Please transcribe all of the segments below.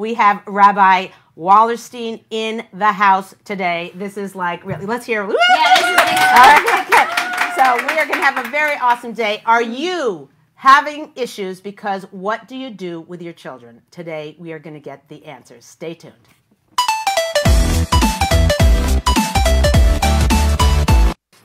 We have Rabbi Wallerstein in the house today. This is like, really, let's hear. Woo! Yeah, this is Okay. So we are going to have a very awesome day. Are you having issues? Because what do you do with your children? Today we are going to get the answers. Stay tuned.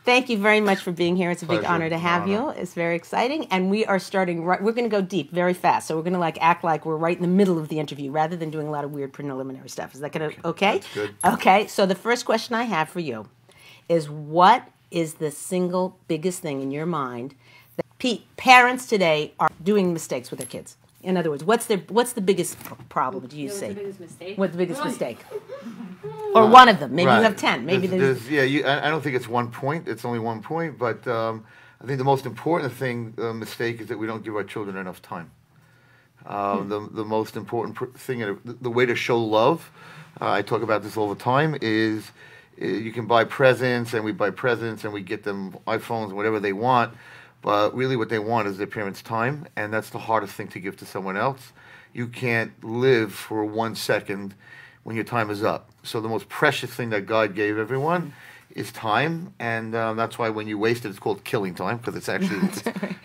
Thank you very much for being here. It's a big honor to have you. It's very exciting. And we are starting right, we're going to go deep very fast. So we're going to act like we're right in the middle of the interview rather than doing a lot of weird preliminary stuff. Is that going to, okay? That's good. Okay. So the first question I have for you is, what is the single biggest thing in your mind that parents today are doing mistakes with their kids? In other words, what's the biggest problem do you see? What's the biggest mistake? What's the biggest mistake? Or one of them. Maybe you have 10. Maybe there's I don't think it's 1 point. It's only 1 point. But I think the most important mistake is that we don't give our children enough time. The most important thing, the way to show love, I talk about this all the time, is you can buy presents, and we buy presents, and we get them iPhones, whatever they want. But really what they want is their parents' time, and that's the hardest thing to give to someone else. You can't live for 1 second when your time is up. So the most precious thing that God gave everyone is time, and that's why when you waste it, it's called killing time, because it's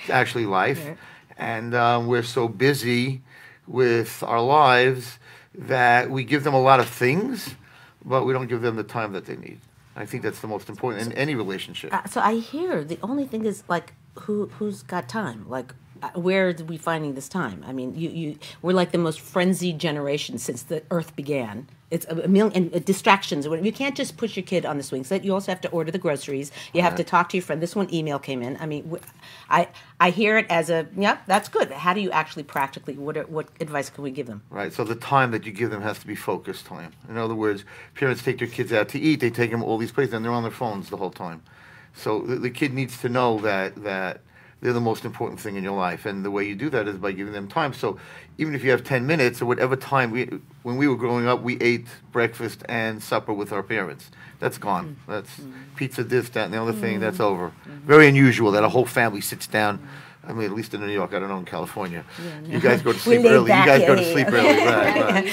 actually life. Right. And we're so busy with our lives that we give them a lot of things, but we don't give them the time that they need. I think that's the most important in any relationship. So I hear the only thing is who's got time? Where are we finding this time? I mean, we're like the most frenzied generation since the earth began. It's a million distractions. You can't just push your kid on the swing set. You also have to order the groceries. You have to talk to your friend. This one email came in. I mean, I hear it as that's good. How do you actually practically, what advice can we give them? Right, so the time that you give them has to be focused time. In other words, parents take their kids out to eat. They take them all these places, and they're on their phones the whole time. So the kid needs to know that they're the most important thing in your life, and the way you do that is by giving them time. So even if you have 10 minutes or whatever time, when we were growing up, we ate breakfast and supper with our parents. That's gone. That's pizza, this, that, and the other thing. That's over. Very unusual that a whole family sits down. I mean, at least in New York, I don't know in California. You guys go to sleep early. You guys go to sleep early, right?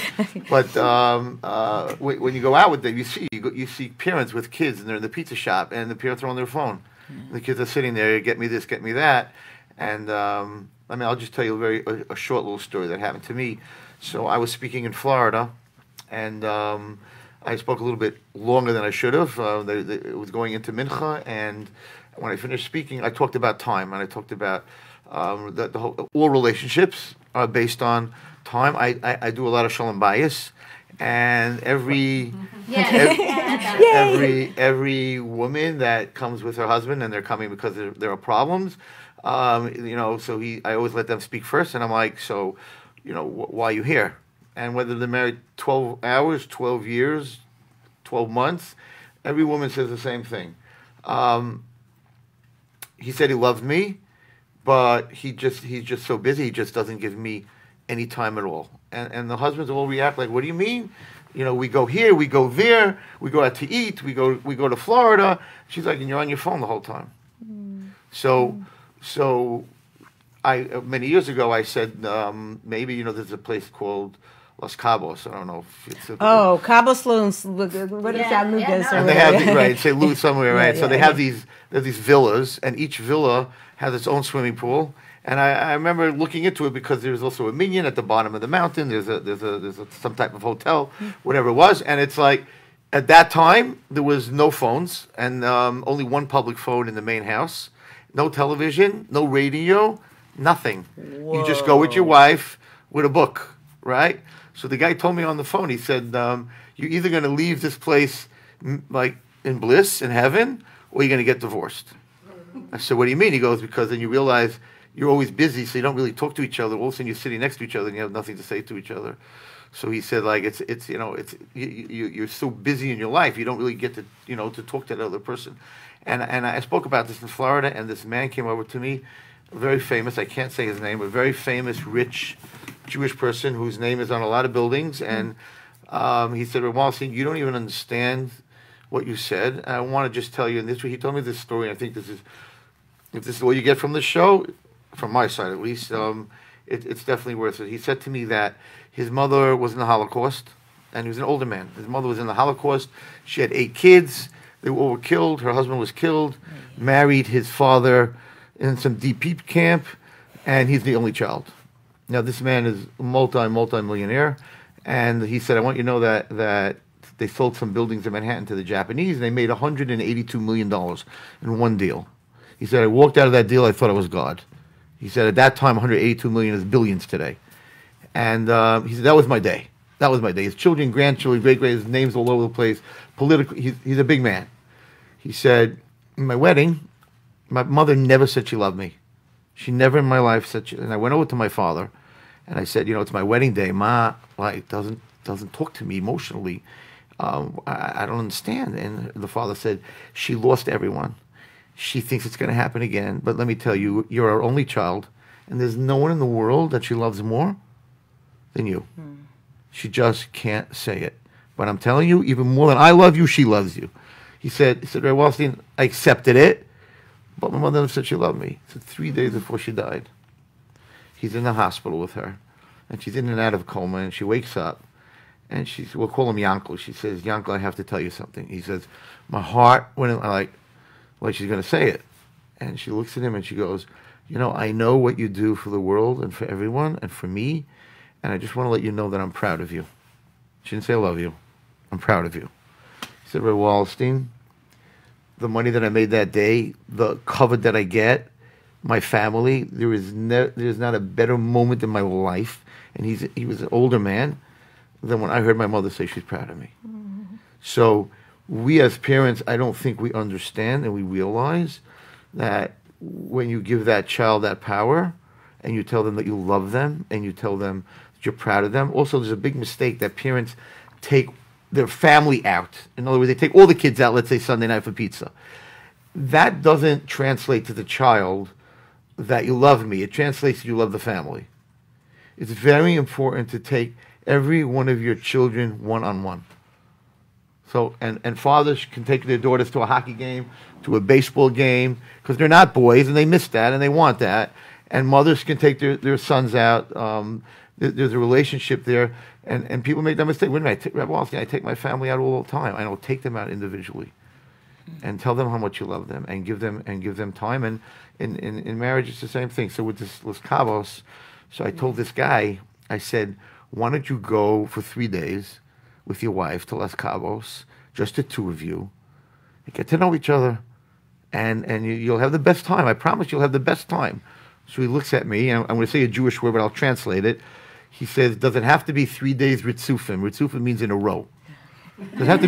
But when you go out with them, you see parents with kids, and they're in the pizza shop, and the parents are on their phone. The kids are sitting there, get me this, get me that. And I mean, I'll just tell you a short little story that happened to me. So I was speaking in Florida, and I spoke a little bit longer than I should have. It was going into Mincha, and when I finished speaking, I talked about time, and I talked about all relationships are based on time. I do a lot of Shalom Bayis, and every woman that comes with her husband, and they're coming because there are problems, so I always let them speak first, and I'm like, so, why are you here? And whether they're married 12 hours, 12 years, 12 months, every woman says the same thing. He said he loved me, but he's just so busy, he just doesn't give me any time at all. And the husbands all react like, what do you mean? We go here, we go there, we go out to eat, we go to Florida. She's like, and you're on your phone the whole time. So many years ago I said, maybe, there's a place called Los Cabos. I don't know if it's Cabos Loons. What is that, Lucas? And they have say Lou somewhere, right? So they have these villas, and each villa has its own swimming pool. And I remember looking into it because there's also a minyan at the bottom of the mountain. There's some type of hotel, whatever it was. And it's like, at that time there was no phones, and only one public phone in the main house. No television, no radio, nothing. Whoa. You just go with your wife with a book, right? So the guy told me on the phone, he said, you're either going to leave this place like in bliss, in heaven, or you're going to get divorced. I said, what do you mean? He goes, because then you realize you're always busy, so you don't really talk to each other. All of a sudden you're sitting next to each other and you have nothing to say to each other. So he said, like, you're so busy in your life, you don't really get to, to talk to that other person. And I spoke about this in Florida, and this man came over to me, very famous, I can't say his name, a very famous, rich Jewish person whose name is on a lot of buildings. And he said, Rabbi Wallerstein, you don't even understand what you said. And I want to just tell you, and he told me this story, and I think if this is what you get from the show, from my side at least, it's definitely worth it. He said to me that his mother was in the Holocaust, and he was an older man. His mother was in the Holocaust. She had 8 kids. They all were killed. Her husband was killed. Married his father in some DP camp, and he's the only child. Now, this man is multi-millionaire, and he said, I want you to know that they sold some buildings in Manhattan to the Japanese, and they made $182 million in one deal. He said, I walked out of that deal, I thought it was God. He said, at that time, 182 million is billions today. And he said, that was my day. That was my day. His children, grandchildren, great-great, his name's all over the place. Politically, he's a big man. He said, in my wedding, my mother never said she loved me. She never in my life said, and I went over to my father, and I said, it's my wedding day. Ma, doesn't talk to me emotionally. I don't understand. And the father said, she lost everyone. She thinks it's going to happen again. But let me tell you, you're our only child, and there's no one in the world that she loves more than you. She just can't say it. But I'm telling you, even more than I love you, she loves you. He said, Rabbi Wallerstein, I accepted it, but my mother never said she loved me. He said 3 days before she died. He's in the hospital with her, and she's in and out of coma, and she wakes up, and we'll call him Yankel. She says, Yankel, I have to tell you something. He says, my heart went in, like she's going to say it. And she looks at him and she goes, I know what you do for the world and for everyone and for me, and I just want to let you know that I'm proud of you. She didn't say I love you. I'm proud of you. He said, Rabbi Wallerstein, the money that I made that day, the cover that I get, my family, there's not a better moment in my life, and he was an older man, than when I heard my mother say she's proud of me. So we as parents, I don't think we understand and we realize that when you give that child that power and you tell them that you love them and you tell them that you're proud of them. Also, there's a big mistake that parents take their family out. In other words, they take all the kids out, let's say Sunday night for pizza. That doesn't translate to the child that you love me. It translates to you love the family. It's very important to take every one of your children one-on-one. So, and fathers can take their daughters to a hockey game, to a baseball game, because they're not boys and they miss that and they want that. And mothers can take their sons out. There's a relationship there, and people make that mistake. Wait a minute, Rabbi Wallerstein, I take my family out all the time. I don't take them out individually, and tell them how much you love them, and give them time. And in marriage, it's the same thing. So with this Los Cabos, so I told this guy, I said, why don't you go for 3 days with your wife to Los Cabos, just the two of you, and get to know each other, and you'll have the best time. I promise you'll have the best time. So he looks at me, and I'm going to say a Jewish word, but I'll translate it. He says, does it have to be 3 days ritzufim? Ritzufim means in a row. Does it have to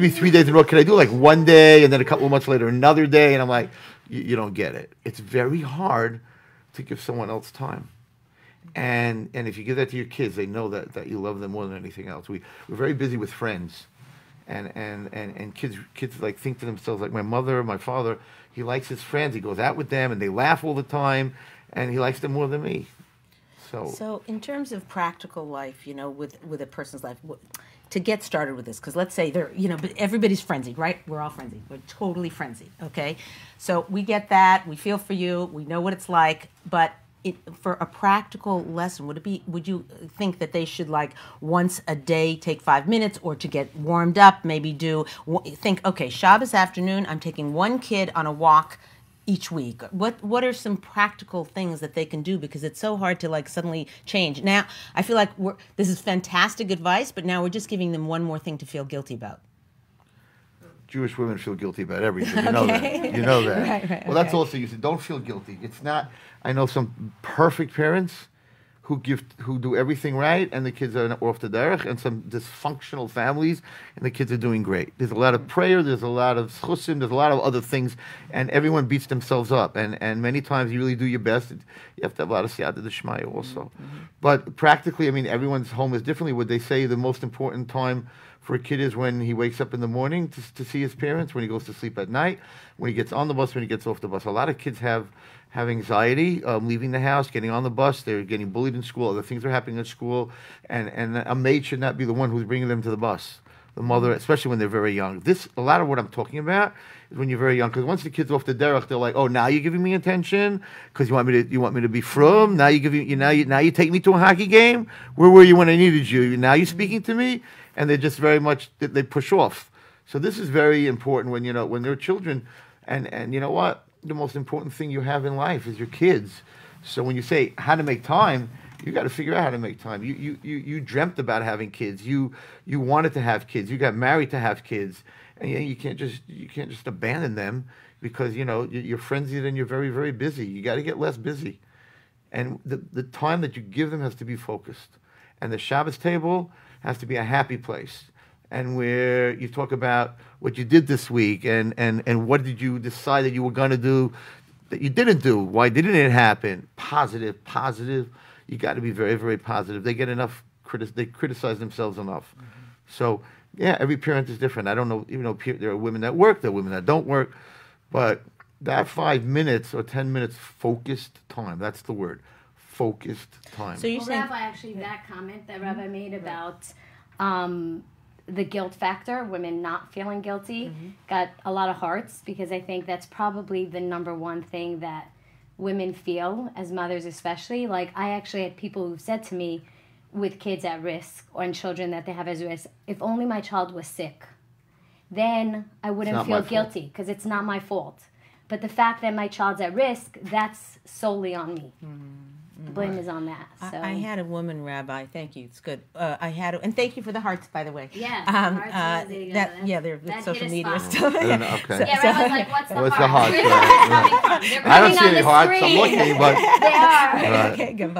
be 3 days in a row? Can I do like 1 day, and then a couple of months later another day? And I'm like, you don't get it. It's very hard to give someone else time. And if you give that to your kids, they know that you love them more than anything else. We're very busy with friends, and kids like think to themselves, like my mother, my father, he likes his friends. He goes out with them, and they laugh all the time, and he likes them more than me. So in terms of practical life, with a person's life, to get started with this, because let's say but everybody's frenzied, right? We're all frenzied. We're totally frenzied. Okay, so we get that. We feel for you. We know what it's like, but for a practical lesson, would you think that they should like once a day take 5 minutes, or to get warmed up, maybe think, okay, Shabbos afternoon, I'm taking one kid on a walk each week. What are some practical things that they can do, because it's so hard to like suddenly change. Now, I feel like this is fantastic advice, but now we're just giving them one more thing to feel guilty about. Jewish women feel guilty about everything. You know that. You know that. Right, well, that's also, you said, don't feel guilty. It's not, I know some perfect parents who do everything right, and the kids are off the derech, and some dysfunctional families, and the kids are doing great. There's a lot of prayer, there's a lot of chusim, there's a lot of other things, and everyone beats themselves up. And many times you really do your best. You have to have a lot of siyata d'shmaya also. Mm-hmm. But practically, I mean, everyone's home is differently. Would they say the most important time for a kid is when he wakes up in the morning to see his parents, when he goes to sleep at night, when he gets on the bus, when he gets off the bus? A lot of kids have anxiety leaving the house, getting on the bus. They're getting bullied in school. Other things are happening at school, and a maid should not be the one who's bringing them to the bus. The mother, especially when they're very young. A lot of what I'm talking about is when you're very young. Because once the kid's off the derech, they're like, "Oh, now you're giving me attention because you want me to be from. Now you take me to a hockey game. Where were you when I needed you? Now you're speaking to me." And they're just very much they push off. So this is very important when they're children, and you know what, the most important thing you have in life is your kids. So when you say how to make time, you got to figure out how to make time. You dreamt about having kids. You wanted to have kids. You got married to have kids, and you can't just abandon them because you're frenzied and you're very, very busy. You got to get less busy, and the time that you give them has to be focused. And the Shabbos table has to be a happy place, and where you talk about what you did this week and what did you decide that you were going to do that you didn't do. Why didn't it happen? Positive. You got to be very, very positive. They get enough. They criticize themselves enough. Mm-hmm. So yeah, every parent is different. I don't know. There are women that work. There are women that don't work. But that 5 minutes or 10 minutes focused time. That's the word. Focused time. So you're saying, Rabbi, actually, that comment that Rabbi made about the guilt factor, women not feeling guilty, got a lot of hearts, because I think that's probably the number one thing that women feel as mothers, especially. Like, I actually had people who've said to me with kids at risk or in children that they have as risk, if only my child was sick, then I wouldn't feel guilty because it's not my fault. But the fact that my child's at risk, that's solely on me. The blame is on that. So. I had a woman, Rabbi. Thank you. It's good. And thank you for the hearts, by the way. Yeah. They're social media stuff. Okay. Yeah, Rabbi's like, what's the heart? Where's the heart? I don't see any hearts. I'm looking, but they are. Right. Okay, good.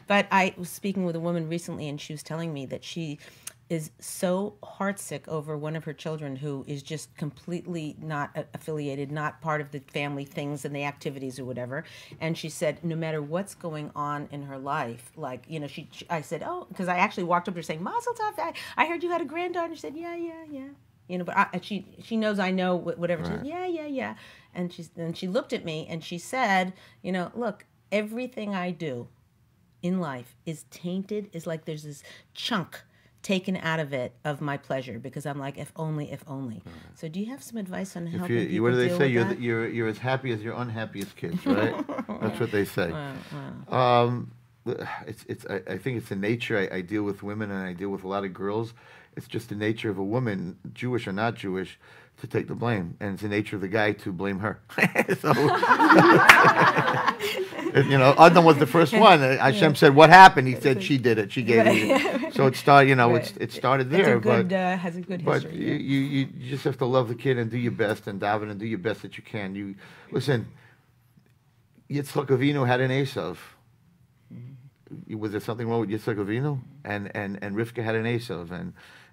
But I was speaking with a woman recently, and she was telling me that she is so heartsick over one of her children who is just completely not affiliated, not part of the family things and the activities or whatever. And she said, no matter what's going on in her life, like, I said, oh, because I actually walked up to her saying, Mazel Tov, I heard you had a granddaughter. She said, yeah. But she knows I know whatever. Right. She said, yeah. And she looked at me and she said, look, everything I do in life is tainted, is like there's this chunk taken out of it of my pleasure because I'm like, if only. So do you have some advice on helping people what do they deal say? with that? You're as happy as your unhappiest kids, right? That's what they say. Wow. I think it's the nature. I deal with women and I deal with a lot of girls. It's just the nature of a woman, Jewish or not Jewish, to take the blame, and it's the nature of the guy to blame her. So, Adam was the first one. Hashem said, "What happened?" He said, "She did it. She gave it." So it started. It started there. Has a good history. But you just have to love the kid and do your best and daven and do your best that you can. You listen. Yitzchak Avinu had an Esav. Was there something wrong with Yitzchak Avinu? And Rivka had an Esav,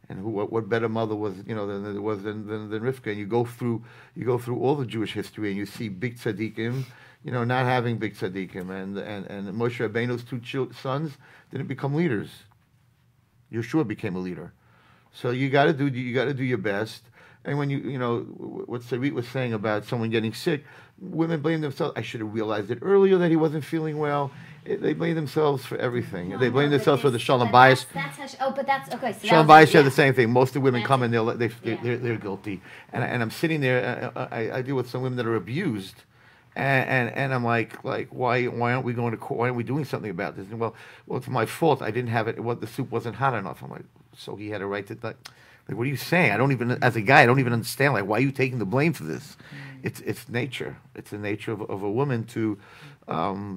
and what better mother was than Rivka? And you go through all the Jewish history and you see big tzaddikim, not having big tzaddikim, and Moshe Rabbeinu's two sons didn't become leaders. Yeshua became a leader. So you got to do your best. And when what Sarit was saying about someone getting sick, women blame themselves. I should have realized it earlier that he wasn't feeling well. They blame themselves for everything. They blame themselves for the Shalom Bayis. But that's okay. So Shalom Bayis said the same thing. Most of the women come and they're guilty. And I'm sitting there. I deal with some women that are abused, and I'm like why aren't we going to court? Why aren't we doing something about this? And well, it's my fault. I didn't have it. The soup wasn't hot enough. I'm like, so he had a right to that. Like, what are you saying? As a guy, I don't even understand. Like, why are you taking the blame for this? It's nature. It's the nature of a woman to,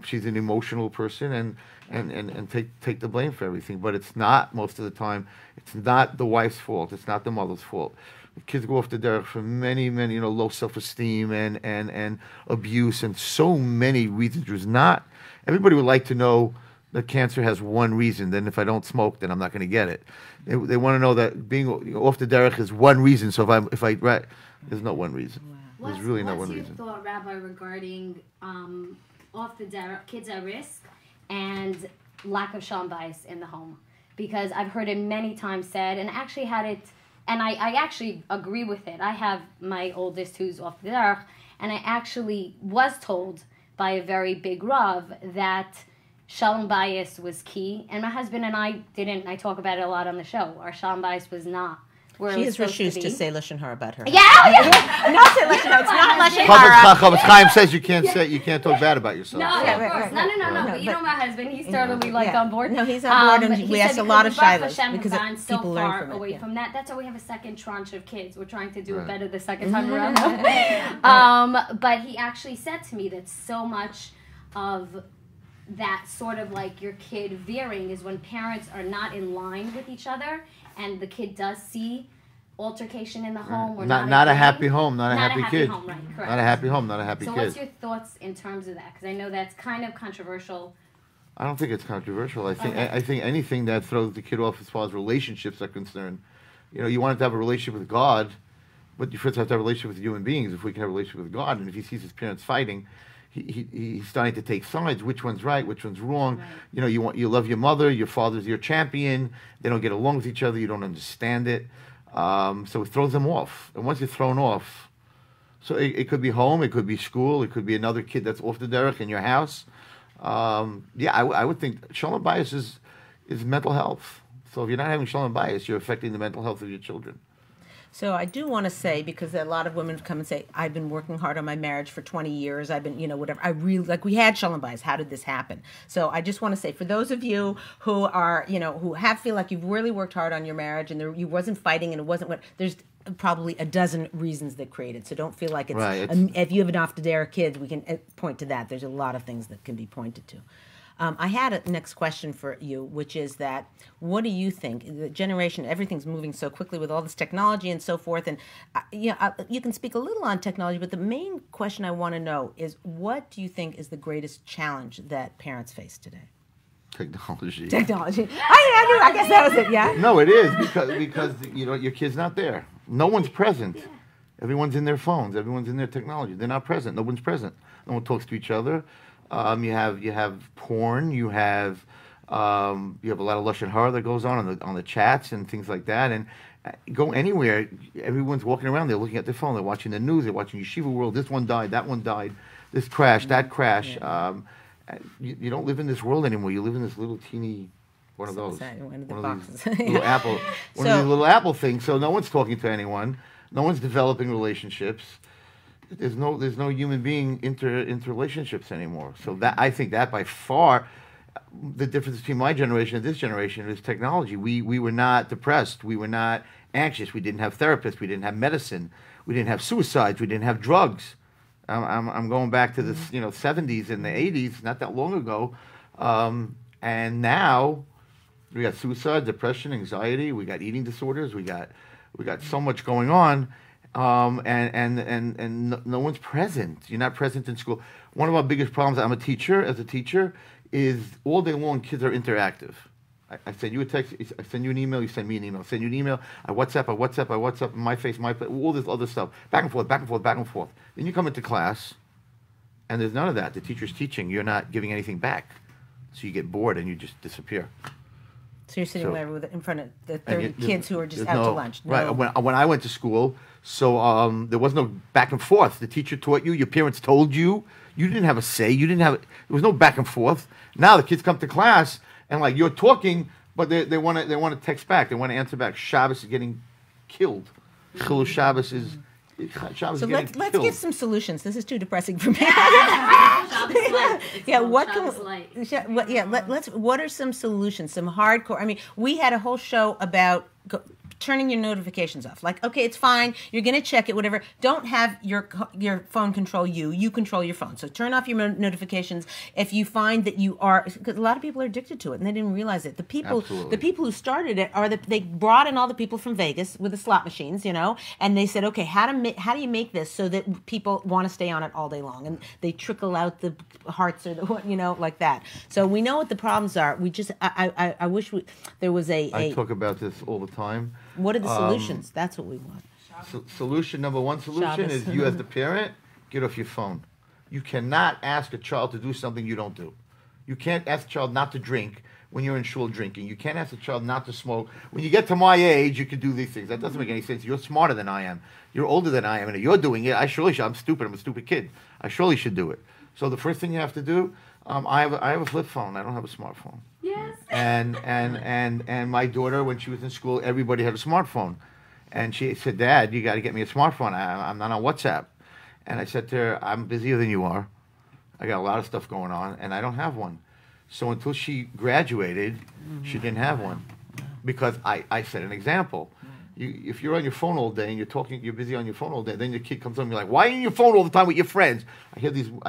she's an emotional person and take the blame for everything. But it's not, most of the time, it's not the wife's fault. It's not the mother's fault. The kids go off the derech for many, many, low self-esteem and abuse and so many reasons. There's not, everybody would like to know that cancer has one reason. Then if I don't smoke, then I'm not going to get it. They want to know that being off the derech is one reason. So if I there's no one reason. Wow. There's really no one reason. What's your thought, Rabbi, regarding off the derech, kids at risk, and lack of Shalom Bayis in the home? Because I've heard it many times said, and actually had it, and I actually agree with it. I have my oldest who's off the derech, and I actually was told by a very big Rav that Shalom Bayis was key, and my husband and I talk about it a lot on the show. Our Shalom Bayis was not where She it was has supposed refused to be. say lashon hara about her. Yeah, yeah. Not say lashon hara. It's not lashon Chafetz hara. Chaim says you can't talk bad about yourself. No, so. of course. No. No, But you but- know my husband, he's totally like Yeah. on board. No, he's on board, and he we said asked a because lot of we, Baruch shilas Hashem, because have gone so people learn far from it. away Yeah. from that. That's why we have a second tranche of kids. We're trying to do it Right. better the second time around. But he actually said to me that so much of that sort of like your kid veering is when parents are not in line with each other, and the kid does see altercation in the home or Not a agreeing. happy home, not a happy kid. home, right? Correct. Not a happy home, not a happy So kid. what's your thoughts in terms of that? Because I know that's kind of controversial. I don't think it's controversial. I think Okay. I think anything that throws the kid off as far as relationships are concerned. You want to have a relationship with God, but you first have to have a relationship with human beings. If we can have a relationship with God, and if he sees his parents fighting, he's starting to take sides. Which one's right? Which one's wrong? Right. You love your mother. Your father's your champion. They don't get along with each other. You don't understand it. So it throws them off. And once you're thrown off, so it could be home, it could be school, it could be another kid that's off the derech in your house. I would think Shalom Bayis is mental health. So if you're not having Shalom Bayis, you're affecting the mental health of your children. So I do want to say, because a lot of women come and say, I've been working hard on my marriage for 20 years. I've been, whatever. I really, like, we had Shalom Bayis. How did this happen? So I just want to say, for those of you who are, who feel like you've really worked hard on your marriage and you wasn't fighting and it wasn't what, there's probably a dozen reasons that created. So don't feel like it's, Right, if you have an off-the-dare kids, we can point to that. There's a lot of things that can be pointed to. I had a next question for you, which is that what do you think? The generation, everything's moving so quickly with all this technology and so forth. And you can speak a little on technology, but the main question I want to know is what do you think is the greatest challenge that parents face today? Technology. Technology. I guess that was it, yeah? No, it is because your kid's not there. No one's present. Everyone's in their phones. Everyone's in their technology. They're not present. No one's present. No one talks to each other. You have porn. You have a lot of lashon hara that goes on the chats and things like that. And go anywhere, everyone's walking around. They're looking at their phone. They're watching the news. They're watching Yeshiva World. This one died. That one died. This crashed. That crashed. Yeah. You don't live in this world anymore. You live in this little teeny one of those. One of the One boxes. of these little Apple. One of these little Apple things. So no one's talking to anyone. No one's developing relationships. There's no human being interrelationships anymore. So that I think that by far the difference between my generation and this generation is technology. We were not depressed. We were not anxious. We didn't have therapists. We didn't have medicine. We didn't have suicides. We didn't have drugs. I'm going back to the 70s and the 80s, not that long ago, and now we got suicide, depression, anxiety. We got eating disorders. We got so much going on. And no one's present. You're not present in school. One of our biggest problems, as a teacher, is all day long kids are interactive. I send you a text, I send you an email, you send me an email. I send you an email, I WhatsApp, my face, all this other stuff. Back and forth. Then you come into class, and there's none of that. The teacher's teaching, you're not giving anything back. So you get bored and you just disappear. So you're sitting there in front of the 30 And kids who are just out to lunch. No. Right. When I went to school, so there was no back and forth. The teacher taught you. Your parents told you. You didn't have a say. There was no back and forth. Now the kids come to class and like you're talking, but they want to text back. They want to answer back. Shabbos is getting killed. Chilul Shabbos is. Shabbos So is getting let's killed. give some solutions. This is too depressing for me. Yeah, what are some solutions? Some hardcore. I mean, we had a whole show about turning your notifications off. Like, okay, it's fine. You're going to check it, whatever. Don't have your phone control you. You control your phone. So turn off your notifications if you find that you are, because a lot of people are addicted to it and they didn't realize it. The people who started it they brought in all the people from Vegas with the slot machines, and they said, okay, how do you make this so that people want to stay on it all day long? And they trickle out the hearts or like that. So we know what the problems are. We just, I wish there was I talk about this all the time. What are the solutions? That's what we want. Number one solution is you as the parent, get off your phone. You cannot ask a child to do something you don't do. You can't ask a child not to drink when you're in shul drinking. You can't ask a child not to smoke. When you get to my age, you can do these things. That doesn't make any sense. You're smarter than I am. You're older than I am. And if you're doing it, I surely should. I'm stupid. I'm a stupid kid. I surely should do it. So the first thing you have to do, I have a flip phone. I don't have a smartphone. Yes. And my daughter, when she was in school, everybody had a smartphone. And she said, Dad, you got to get me a smartphone. I'm not on WhatsApp. And I said to her, I'm busier than you are. I got a lot of stuff going on, and I don't have one. So until she graduated, she didn't have one. Because I set an example. If you're on your phone all day and you're busy on your phone all day, then your kid comes on and you're like, why are you on your phone all the time with your friends? I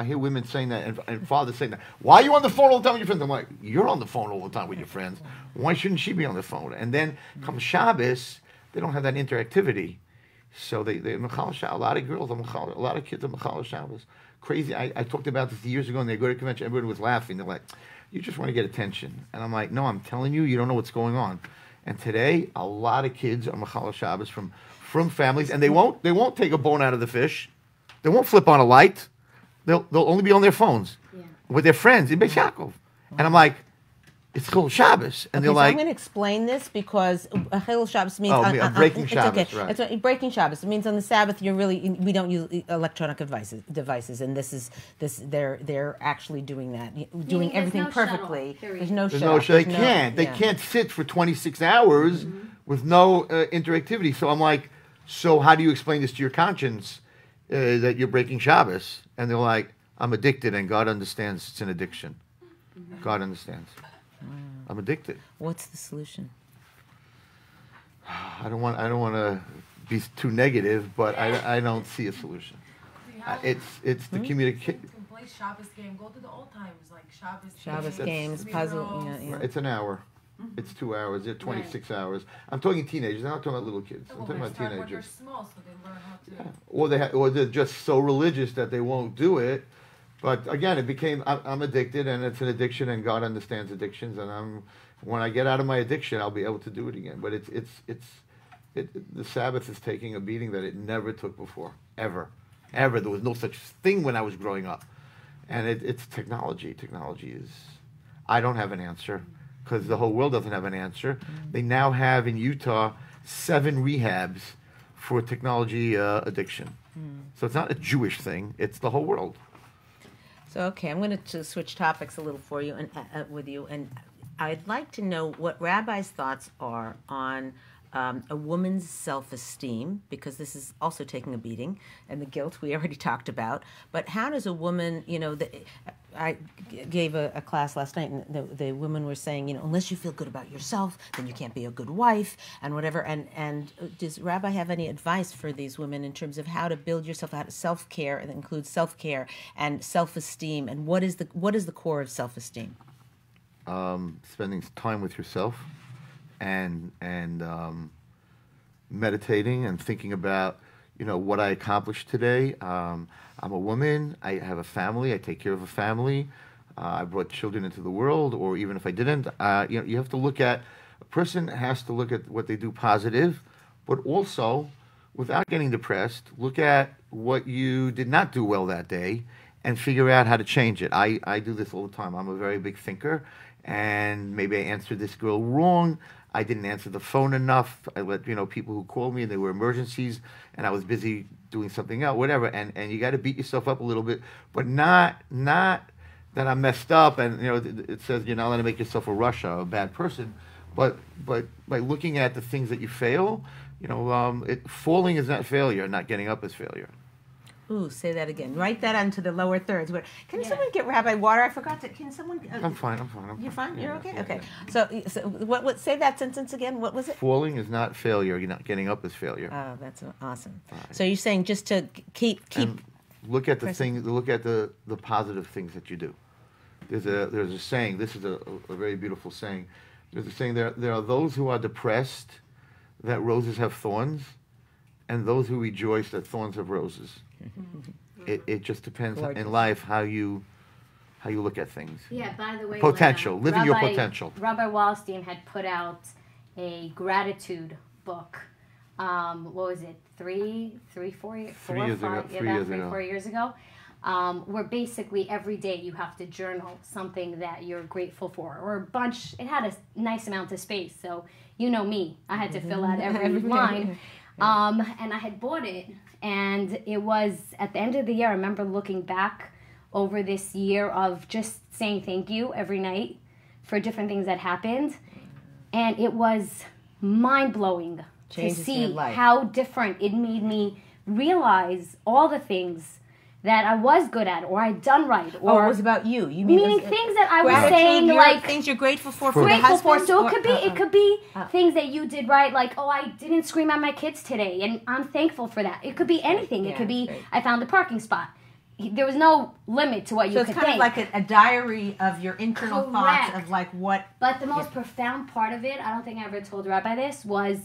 hear women saying that and fathers saying that. Why are you on the phone all the time with your friends? I'm like, you're on the phone all the time with your friends. Why shouldn't she be on the phone? And then come Shabbos, they don't have that interactivity. So they Mechal Shabbos, a lot of girls, a lot of kids are Mechal Shabbos. Crazy. I talked about this years ago and they go to a convention, everybody was laughing. They're like, you just want to get attention. And I'm like, no, I'm telling you, you don't know what's going on. And today, a lot of kids are Mechal Shabbos from families, and they won't take a bone out of the fish. They won't flip on a light. They'll only be on their phones with their friends in Beis Yaakov. And I'm like, it's Chil Shabbos, and they're like, I'm going to explain this because Chil Shabbos means breaking Shabbos, it's okay. right? It's breaking Shabbos. It means on the Sabbath we don't use electronic devices, and they're actually doing that, doing everything perfectly. There's no shuttle. They can't sit for 26 hours with no interactivity. So I'm like, so how do you explain this to your conscience that you're breaking Shabbos? And they're like, I'm addicted, and God understands it's an addiction. God understands. I'm addicted. What's the solution? I don't want to be too negative, but I don't see a solution. It's the communication. You can play Shabbos game. Go to the old times like Shabbos games, puzzle. Yeah. It's an hour. It's 2 hours. It's 26 hours. I'm talking teenagers. I'm not talking about little kids. I'm talking about teenagers. When they're small, so they learn how to. Yeah. Or they're just so religious that they won't do it. But again, it became I'm addicted, and it's an addiction, and God understands addictions. And when I get out of my addiction, I'll be able to do it again. But the Sabbath is taking a beating that it never took before, ever. There was no such thing when I was growing up, and it's technology. Technology is. I don't have an answer because the whole world doesn't have an answer. They now have in Utah 7 rehabs for technology addiction. So it's not a Jewish thing; it's the whole world. So, okay, I'm going to switch topics a little for you and with you, and I'd like to know what Rabbi's thoughts are on a woman's self-esteem, because this is also taking a beating, and the guilt we already talked about. But how does a woman, I gave a class last night, and the women were saying, unless you feel good about yourself, then you can't be a good wife, and whatever. And does Rabbi have any advice for these women in terms of how to build yourself, how to self-care, and that includes self-care and self-esteem, and what is the core of self-esteem? Spending time with yourself, and meditating and thinking about what I accomplished today. I'm a woman. I have a family. I take care of a family. I brought children into the world, or even if I didn't, you have to look at a person has to look at what they do positive, but also, without getting depressed, look at what you did not do well that day and figure out how to change it. I do this all the time. I'm a very big thinker, and maybe I answered this girl wrong. I didn't answer the phone enough. I let people who called me, and they were emergencies, and I was busy doing something else, whatever. And you got to beat yourself up a little bit, but not that I'm messed up. And it says you're not allowed to make yourself a Russia, a bad person, but by looking at the things that you fail, falling is not failure. Not getting up is failure. Ooh, say that again. Write that onto the lower thirds. Can someone get Rabbi water? I forgot to. Can someone? I'm fine. You're fine. You're okay. Yeah, okay. Yeah. So what? Say that sentence again. What was it? Falling is not failure. You're not getting up is failure. Oh, that's awesome. Right. So you're saying just to keep. And look at the thing. Look at the positive things that you do. There's a saying. This is a very beautiful saying. There's a saying. There are those who are depressed that roses have thorns, and those who rejoice that thorns have roses. It just depends in life how you look at things. Yeah, by the way, potential, living your potential. Rabbi Wallerstein had put out a gratitude book. What was it? 4 years ago. Where basically every day you have to journal something that you're grateful for, or a bunch. It had a nice amount of space, so me, I had to fill out every line. And I had bought it, and it was at the end of the year. I remember looking back over this year of just saying thank you every night for different things that happened, and it was mind-blowing Changes to see your life. how different it made me realize all the things that I was good at or I'd done right. Or it was about you. You mean meaning things that I was gratitude, saying, like things you're grateful for the grateful husband. for. So or- it could be things that you did right, like, oh, I didn't scream at my kids today, and I'm thankful for that. It could be anything. It could be great. I found a parking spot. There was no limit to what you So it's could kind think. of like a diary of your internal thoughts Correct. of like what. But the most profound part of it, I don't think I ever told Rabbi this, was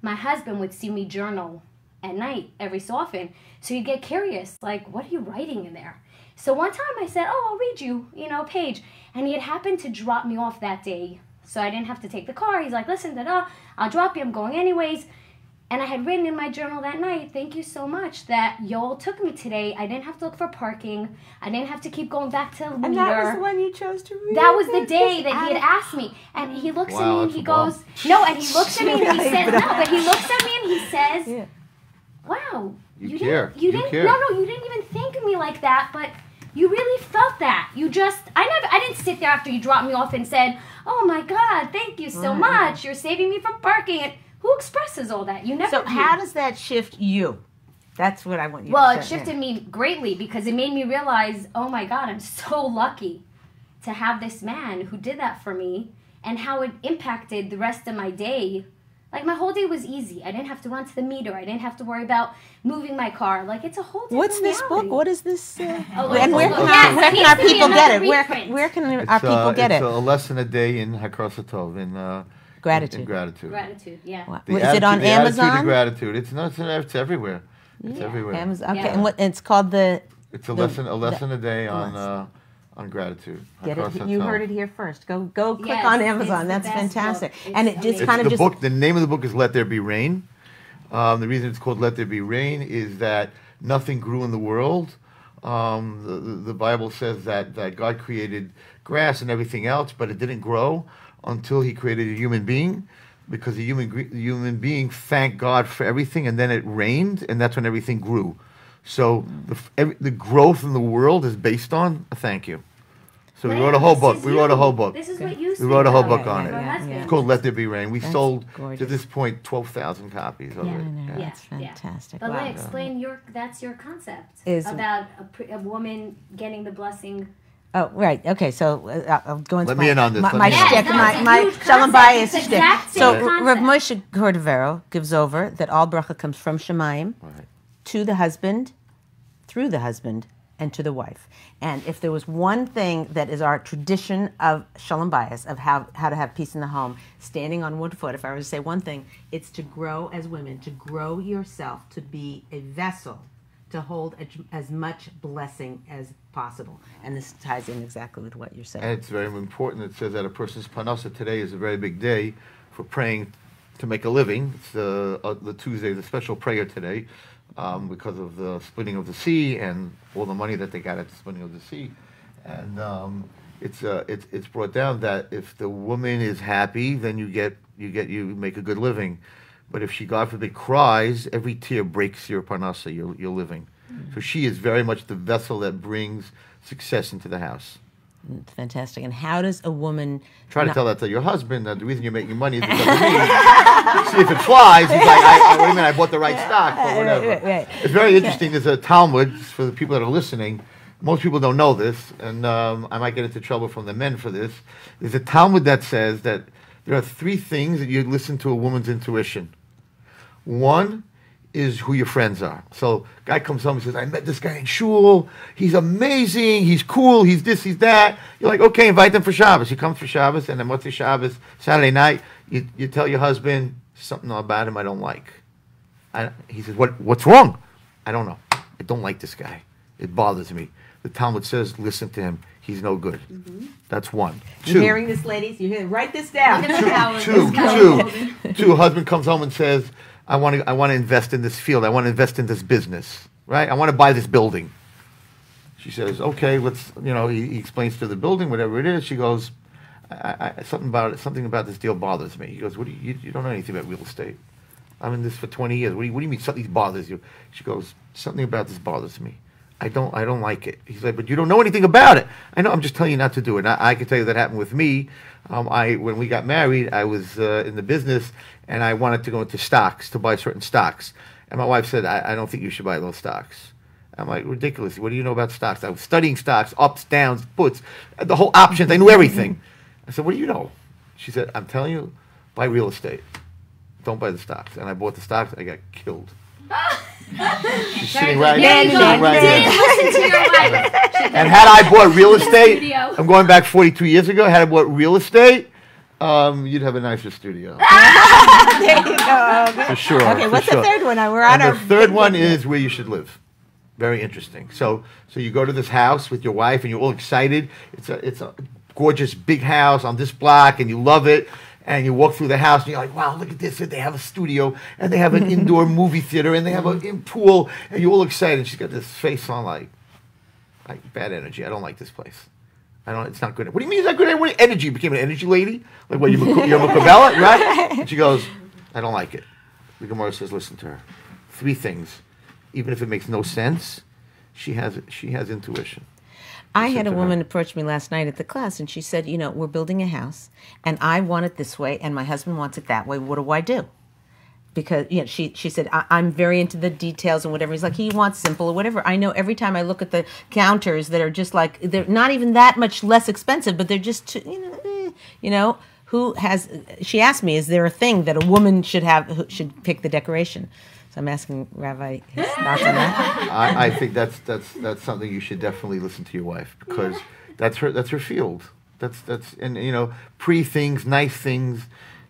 my husband would see me journal at night every so often. So he'd get curious, like, what are you writing in there? So one time I said, oh, I'll read you, a page. And he had happened to drop me off that day, so I didn't have to take the car. He's like, listen, I'll drop you. I'm going anyways. And I had written in my journal that night, thank you so much that y'all took me today. I didn't have to look for parking. I didn't have to keep going back to the meter. And that was the one you chose to read. That was the day that he had asked me. And he looks at me and he goes, no, and he looks at me and he says, no, but he looks at me and he says, wow. You care. You didn't, care. No, you didn't even think of me like that, but you really felt that. I didn't sit there after you dropped me off and said, oh my God, thank you so much. You're saving me from parking. And who expresses all that? You never So do. how does that shift you? That's what I want you Well, to it say. shifted me greatly because it made me realize, oh my God, I'm so lucky to have this man who did that for me and how it impacted the rest of my day. Like, my whole day was easy. I didn't have to run to the meter. I didn't have to worry about moving my car. Like, it's a whole different What's this reality. book? What is this? Oh, And where it's can, a book. our, where Yes, can our it needs to be people get it? another Where reprint. can our people get It's it? a lesson a day in Hakras Tov, in Gratitude. In gratitude. Gratitude, yeah. Wow. The Is it on attitude- the attitude Amazon? of gratitude. It's everywhere. It's everywhere. Amazon. Okay, Yeah. and what? It's called the. It's a lesson a day lesson. on gratitude. Get Hakras it? You Tov. heard it here first. Go click Yes, on it's Amazon. the That's best fantastic. book. It's And it just amazing. kind of The just. book. The name of the book is Let There Be Rain. The reason it's called Let There Be Rain is that nothing grew in the world. The Bible says that God created grass and everything else, but it didn't grow until He created a human being, because the human being thanked God for everything, and then it rained, and that's when everything grew. So the growth in the world is based on a thank you. So we Wow, wrote a whole this book. is We wrote a you. whole book. This is what you We speak wrote a whole of. book on Your it. husband. It's called Let There Be Rain. We That's sold gorgeous. to this point 12,000 copies of Yeah, it. I know. Yeah. That's fantastic. But Wow. explain that's your concept Is- about a woman getting the blessing. Oh, right. Okay, so I'll go into Let me in on this. my Let me in on shtick, this. Yeah, no, my it's a huge Shalom concept. Bayis It's the shtick. exact same So concept. Rav Moshe Cordovero gives over that all bracha comes from Shemayim Right. to the husband, through the husband, and to the wife. And if there was one thing that is our tradition of Shalom Bayis, of how to have peace in the home, standing on one foot, if I were to say one thing, it's to grow as women, to grow yourself, to be a vessel, to hold as much blessing as possible. And this ties in exactly with what you're saying. And it's very important. It says that a person's panasa today is a very big day for praying to make a living. It's the Tuesday, the special prayer today, because of the splitting of the sea and all the money that they got at the splitting of the sea. And it's brought down that if the woman is happy, then you make a good living. But if she, God forbid, cries, every tear breaks your parnasa, your living. So she is very much the vessel that brings success into the house. It's fantastic. And how does a woman Try to tell that to your husband that the reason you're making money is because of me. See if it flies. He's like, what do you mean? I bought the right stock or whatever. Right. It's very interesting. There's a Talmud, for the people that are listening. Most people don't know this, and I might get into trouble from the men for this. There's a Talmud that says that there are three things that you listen to a woman's intuition. One is who your friends are. So guy comes home and says, I met this guy in shul. He's amazing. He's cool. He's this, he's that. You're like, okay, invite them for Shabbos. He comes for Shabbos, and then what's the Shabbos? Saturday night, you tell your husband something about him I don't like. He says, what's wrong? I don't know. I don't like this guy. It bothers me. The Talmud says, listen to him. He's no good. Mm-hmm. That's one. You're hearing this, ladies? You hear? Write this down. Two. Husband comes home and says, I want to invest in this field. I want to invest in this business. Right? I want to buy this building. She says, okay, let's. He explains to the building whatever it is. She goes, something about this deal bothers me. He goes, what do you don't know anything about real estate? I'm in this for 20 years. What do you mean something bothers you? She goes, something about this bothers me. I don't like it. He's like, but you don't know anything about it. I know. I'm just telling you not to do it. I can tell you that happened with me. When we got married, I was in the business, and I wanted to go into stocks to buy certain stocks. And my wife said, I don't think you should buy those stocks. I'm like, ridiculous. What do you know about stocks? I was studying stocks, ups, downs, puts, the whole options. I knew everything. I said, what do you know? She said, I'm telling you, buy real estate. Don't buy the stocks. And I bought the stocks. I got killed. She's sitting right There you go. here. Listen to your wife. And had I bought real estate, Studio. I'm going back 42 years ago, had I bought real estate, you'd have a nicer studio. There you go. For sure. Okay, what's for the sure. third one? We're on And our the third one is where you should live. Very interesting. So you go to this house with your wife, and you're all excited. It's a gorgeous big house on this block, and you love it. And you walk through the house, and you're like, wow, look at this. They have a studio, and they have an indoor movie theater, and they have a pool, and you're all excited. And she's got this face on like bad energy. I don't like this place. It's not good. What do you mean it's not good? What energy? You became an energy lady? Like, what, you're a Cabela, right? And she goes, I don't like it. The Gemara says, listen to her. 3 things. Even if it makes no sense, she has intuition. I had a woman approach me last night at the class, and she said, we're building a house, and I want it this way, and my husband wants it that way. What do I do? Because, she said, I'm very into the details and whatever. He's like, he wants simple or whatever. I know every time I look at the counters that are just like, they're not even that much less expensive, but they're just, she asked me, is there a thing that a woman should pick the decoration? So I'm asking Rabbi his thoughts on that. I think that's something you should definitely listen to your wife, because that's her field. That's pretty things, nice things.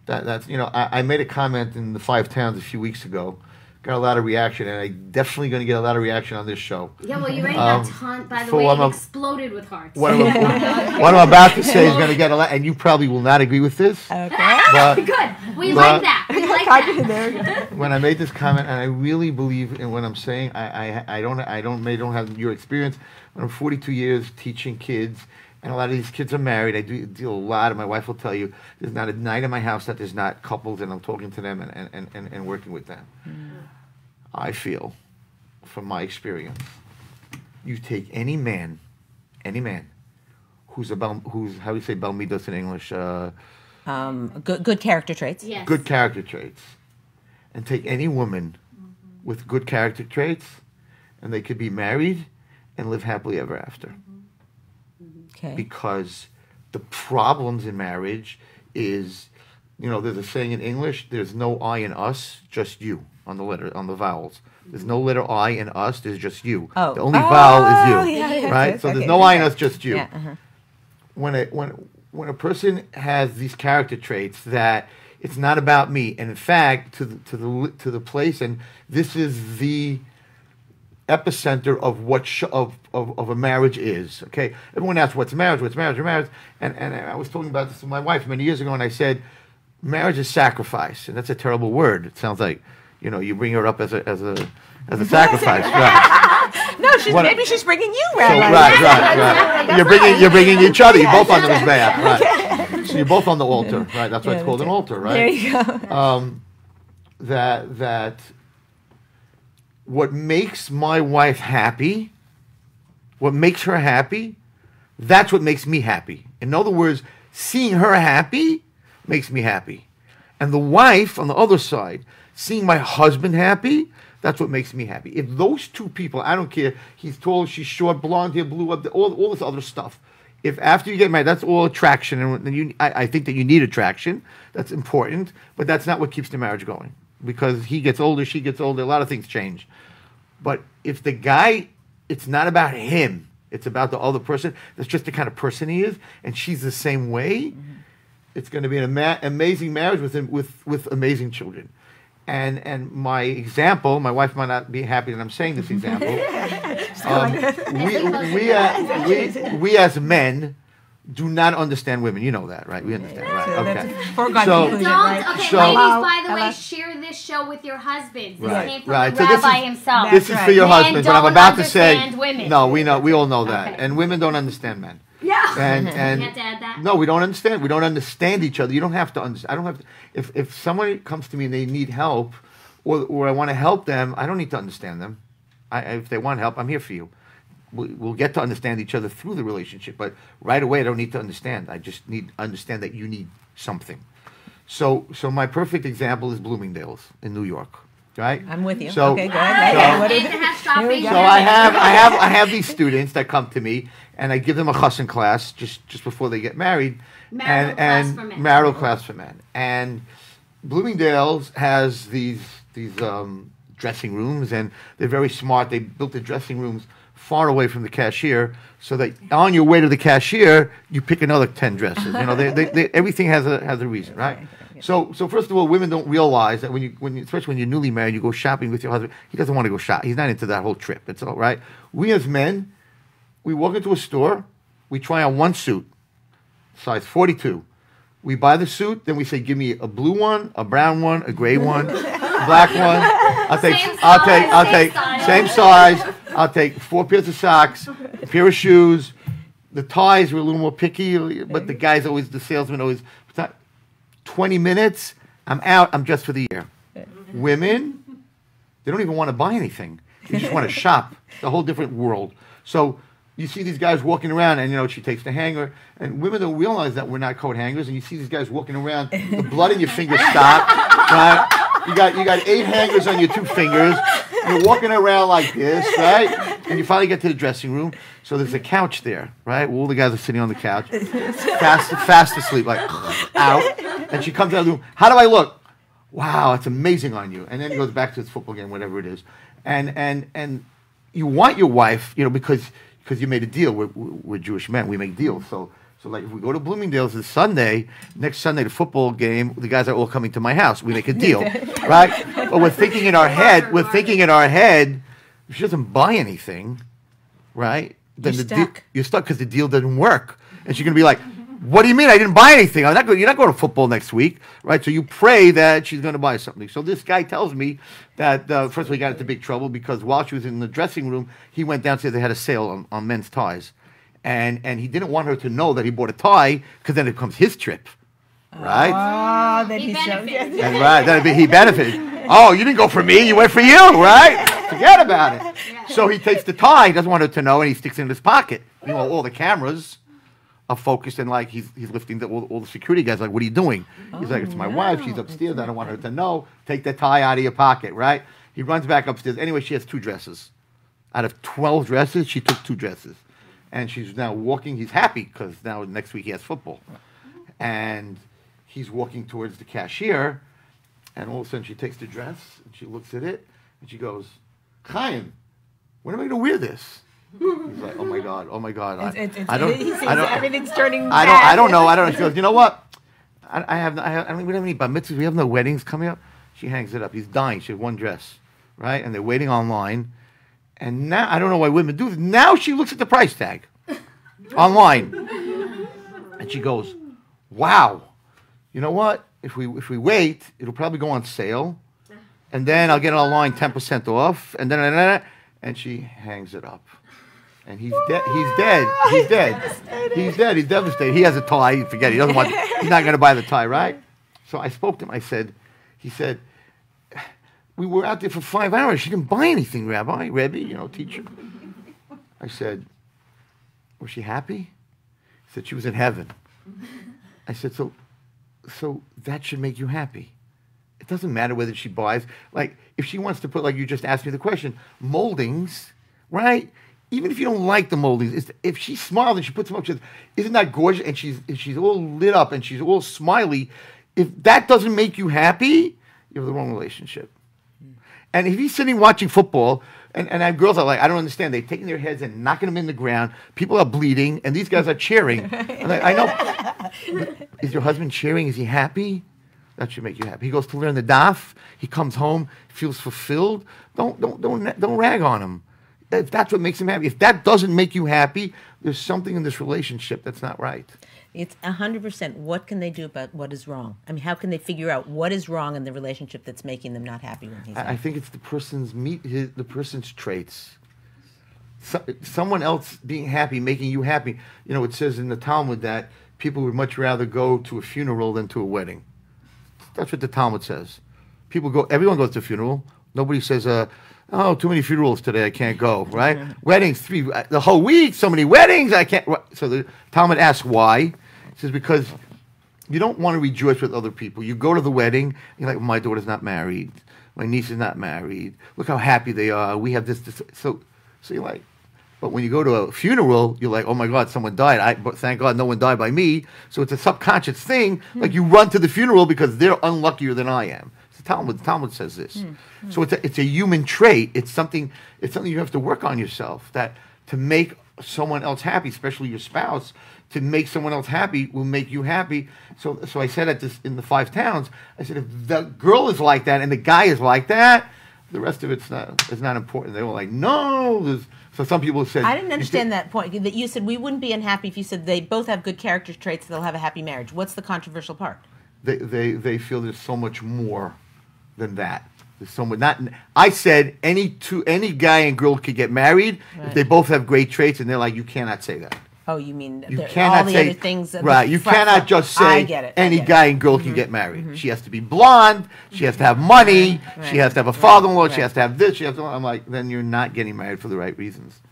I made a comment in the 5 Towns a few weeks ago. Got a lot of reaction, and I'm definitely going to get a lot of reaction on this show. Yeah, well, you already got ton. By the way, it exploded with hearts. What I'm about to say is going to get a lot, and you probably will not agree with this. Okay. But, Good. We like that. We like that. There we go. When I made this comment, and I really believe in what I'm saying, I don't have your experience. I'm 42 years teaching kids, and a lot of these kids are married. I deal a lot, and my wife will tell you, there's not a night in my house that there's not couples, and I'm talking to them and working with them. I feel, from my experience, you take any man, who's how do you say Bal Midos in English? Good character traits. Yes. Good character traits, and take any woman with good character traits, and they could be married and live happily ever after. Okay. Because the problems in marriage is, there's a saying in English, there's no I in us, just you, on the vowels. There's no letter I in us, there's just you. Oh. The only vowel is you, yeah, right? yes, So okay. there's no I in us, just you. Yeah, uh-huh. When a person has these character traits that it's not about me, and in fact, to the place, and this is the epicenter of what of a marriage is. Okay, everyone asks what's marriage, and I was talking about this with my wife many years ago, and I said marriage is sacrifice, and that's a terrible word. It sounds like you bring her up as a sacrifice, right? No, maybe she's bringing you, So, Rabbi. right. You're bringing each other. You're both on the mizbeach, right? So you're both on the altar, right? That's why it's called an altar, right? There you go. That what makes my wife happy, what makes her happy, that's what makes me happy. In other words, seeing her happy makes me happy. And the wife, on the other side, seeing my husband happy, that's what makes me happy. If those two people, I don't care, he's tall, she's short, blonde hair, blue, all this other stuff. If after you get married, that's all attraction, and I think that you need attraction. That's important, but that's not what keeps the marriage going. Because he gets older, she gets older, a lot of things change. But if the guy, it's not about him, it's about the other person, that's just the kind of person he is, and she's the same way, it's going to be an amazing marriage with amazing children. And my example, my wife might not be happy that I'm saying this example. We as men do not understand women. You know that, right? We understand, right? Okay. Ladies, by the way, share this show with your husbands. This came from the rabbi himself. This is for your husband, but I'm about to say, women. no, we all know that, and women don't understand men. Yeah. And you have to add that? No, we don't understand. We don't understand each other. You don't have to understand. I don't have to. If someone comes to me and they need help, or I want to help them, I don't need to understand them. If they want help, I'm here for you. we'll get to understand each other through the relationship. But right away, I don't need to understand. I just need to understand that you need something. So my perfect example is Bloomingdale's in New York, right? I'm with you. So, okay, go ahead. What is it? So I have these students that come to me, and I give them a chassan class just before they get married, marital class for men. And Bloomingdale's has these dressing rooms, and they're very smart. They built the dressing rooms far away from the cashier, so that on your way to the cashier, you pick another 10 dresses. You know, they everything has a reason, right? So first of all, women don't realize that when you especially when you're newly married, you go shopping with your husband. He doesn't want to go shop. He's not into that whole trip. It's all right. We as men, we walk into a store, we try on one suit, size 42. We buy the suit, then we say, "Give me a blue one, a brown one, a gray one, a black one." I'll take same size. I'll take 4 pairs of socks, a pair of shoes. The ties were a little more picky, but the salesman always. 20 minutes, I'm out. I'm just for the year. Women, they don't even want to buy anything. They just want to shop. It's a whole different world. So you see these guys walking around, and she takes the hanger, and women don't realize that we're not coat hangers. And you see these guys walking around, the blood in your fingers stop. Right? You got 8 hangers on your 2 fingers. You're walking around like this, right? And you finally get to the dressing room. So there's a couch there, right? All the guys are sitting on the couch, fast asleep, like out. And she comes out of the room. How do I look? Wow, it's amazing on you. And then he goes back to his football game, whatever it is. And you want your wife, because you made a deal. We're Jewish men. We make deals. So like if we go to Bloomingdale's this Sunday, next Sunday the football game, the guys are all coming to my house. We make a deal, right? But we're thinking in our head, if she doesn't buy anything, right? Then you're stuck because the deal doesn't work. And she's going to be like, "What do you mean I didn't buy anything? You're not going to football next week," right? So you pray that she's going to buy something. So this guy tells me that, first of all, he got into big trouble because while she was in the dressing room, he went downstairs. They had a sale on men's ties. And he didn't want her to know that he bought a tie because then it becomes his trip, right? Oh, then he's so good. Right, then he benefited. Oh, you didn't go for me, you went for you, right? Forget about it. So he takes the tie, he doesn't want her to know, and he sticks it in his pocket. All the cameras are focused, and like he's lifting all the security guys, like, "What are you doing?" He's like, "It's my wife, she's upstairs, I don't want her to know. Take the tie out of your pocket," right? He runs back upstairs. Anyway, she has 2 dresses. Out of 12 dresses, she took 2 dresses. And she's now walking. He's happy because now next week he has football. And he's walking towards the cashier, and all of a sudden she takes the dress, and she looks at it, and she goes, "Chaim, when am I going to wear this?" He's like, "Oh my God. Everything's turning bad. I don't know. She goes, "You know what? We don't have any bar mitzvahs. We have no weddings coming up." She hangs it up. He's dying. She has 1 dress, right? And they're waiting online. And now, I don't know why women do this. Now she looks at the price tag online. And she goes, "Wow, you know what? If we wait, it'll probably go on sale. And then I'll get it online 10% off. And then, and she hangs it up. And he's dead. He's dead. He's devastated. He has a tie. Forget it. He's not going to buy the tie, right? So I spoke to him. He said, "We were out there for 5 hours. She didn't buy anything, Rabbi, teacher." I said, "Was she happy?" He said, "She was in heaven." I said, so that should make you happy. It doesn't matter whether she buys. Like, if she wants to put, like you just asked me the question, moldings, right? Even if you don't like the moldings, if she smiles and she puts them up, she says, "Isn't that gorgeous?" And she's all lit up and she's all smiley. If that doesn't make you happy, you have the wrong relationship. And if he's sitting watching football, and I have girls are like, I don't understand. They're taking their heads and knocking them in the ground. People are bleeding, and these guys are cheering. I'm like, I know. Is your husband cheering? Is he happy? That should make you happy. He goes to learn the daf. He comes home, feels fulfilled. Don't rag on him. If that's what makes him happy. If that doesn't make you happy, there's something in this relationship that's not right. It's 100%. What can they do about what is wrong? I mean, how can they figure out what is wrong in the relationship that's making them not happy when he's I think it's the person's traits. Someone else being happy, making you happy. It says in the Talmud that people would much rather go to a funeral than to a wedding. That's what the Talmud says. Everyone goes to a funeral. Nobody says, oh, too many funerals today, I can't go, right? Weddings, the whole week, so many weddings, I can't. So the Talmud asks why. He says, because you don't want to rejoice with other people. You go to the wedding, you're like, my daughter's not married. My niece is not married. Look how happy they are. We have this. So you're like, but when you go to a funeral, you're like, oh my God, someone died. But thank God no one died by me. So it's a subconscious thing. Like you run to the funeral because they're unluckier than I am. Talmud says this. So it's a human trait. It's something you have to work on yourself. That to make someone else happy, especially your spouse, to make someone else happy will make you happy. So I said at this in the 5 towns, I said if the girl is like that and the guy is like that, the rest of it's not important. They were like, no. So some people said I didn't understand that point. That you said we wouldn't be unhappy if you said they both have good character traits. They'll have a happy marriage. What's the controversial part? They feel there's so much more than that. There's so much. I said any guy and girl could get married if they both have great traits, and they're like, you cannot say that. Oh, you mean you cannot all the say, other things? Right, you cannot just say any guy and girl can get married. She has to be blonde. She has to have money. She has to have a father-in-law. She has to have this. I'm like, then you're not getting married for the right reasons.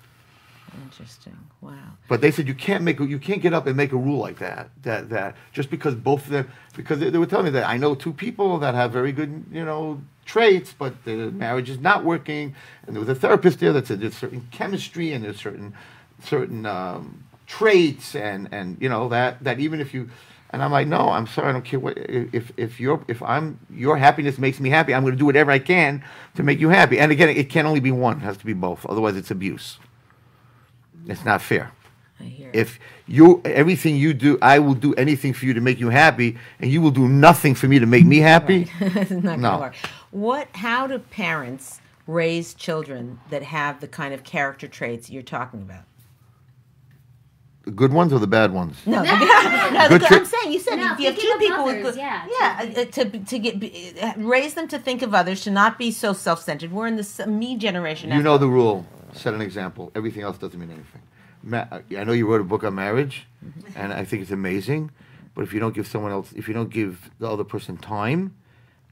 Interesting. Wow. But they said you can't get up and make a rule like that. That just because both of them, because they were telling me that I know 2 people that have very good traits, but the marriage is not working. And there was a therapist there that said there's certain chemistry and there's certain traits and that even if you, and I'm like, no, I'm sorry, I don't care what, if your happiness makes me happy, I'm going to do whatever I can to make you happy. And again, it can't only be one, it has to be both. Otherwise it's abuse. It's not fair. I hear if everything you do, I will do anything for you to make you happy, and you will do nothing for me to make me happy. Right. It's not gonna work. How do parents raise children that have the kind of character traits you're talking about? The good ones or the bad ones? No, I'm saying you said if you have 2 people others, with good, to raise them to think of others, to not be so self-centered. We're in this me generation. You know the rule. Set an example. Everything else doesn't mean anything. I know you wrote a book on marriage, and I think it's amazing. But if you don't give the other person time,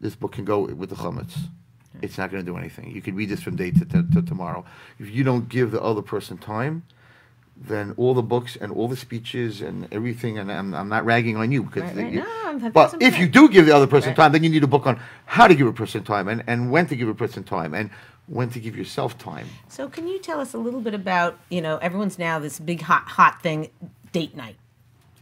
this book can go with the chametz. It's not going to do anything. You can read this from day to tomorrow. If you don't give the other person time, then all the books and all the speeches and everything, and I'm not ragging on you because, but if you do give the other person time, then you need a book on how to give a person time and when to give a person time and when to give yourself time. So can you tell us a little bit about, everyone's now this big hot thing, date night,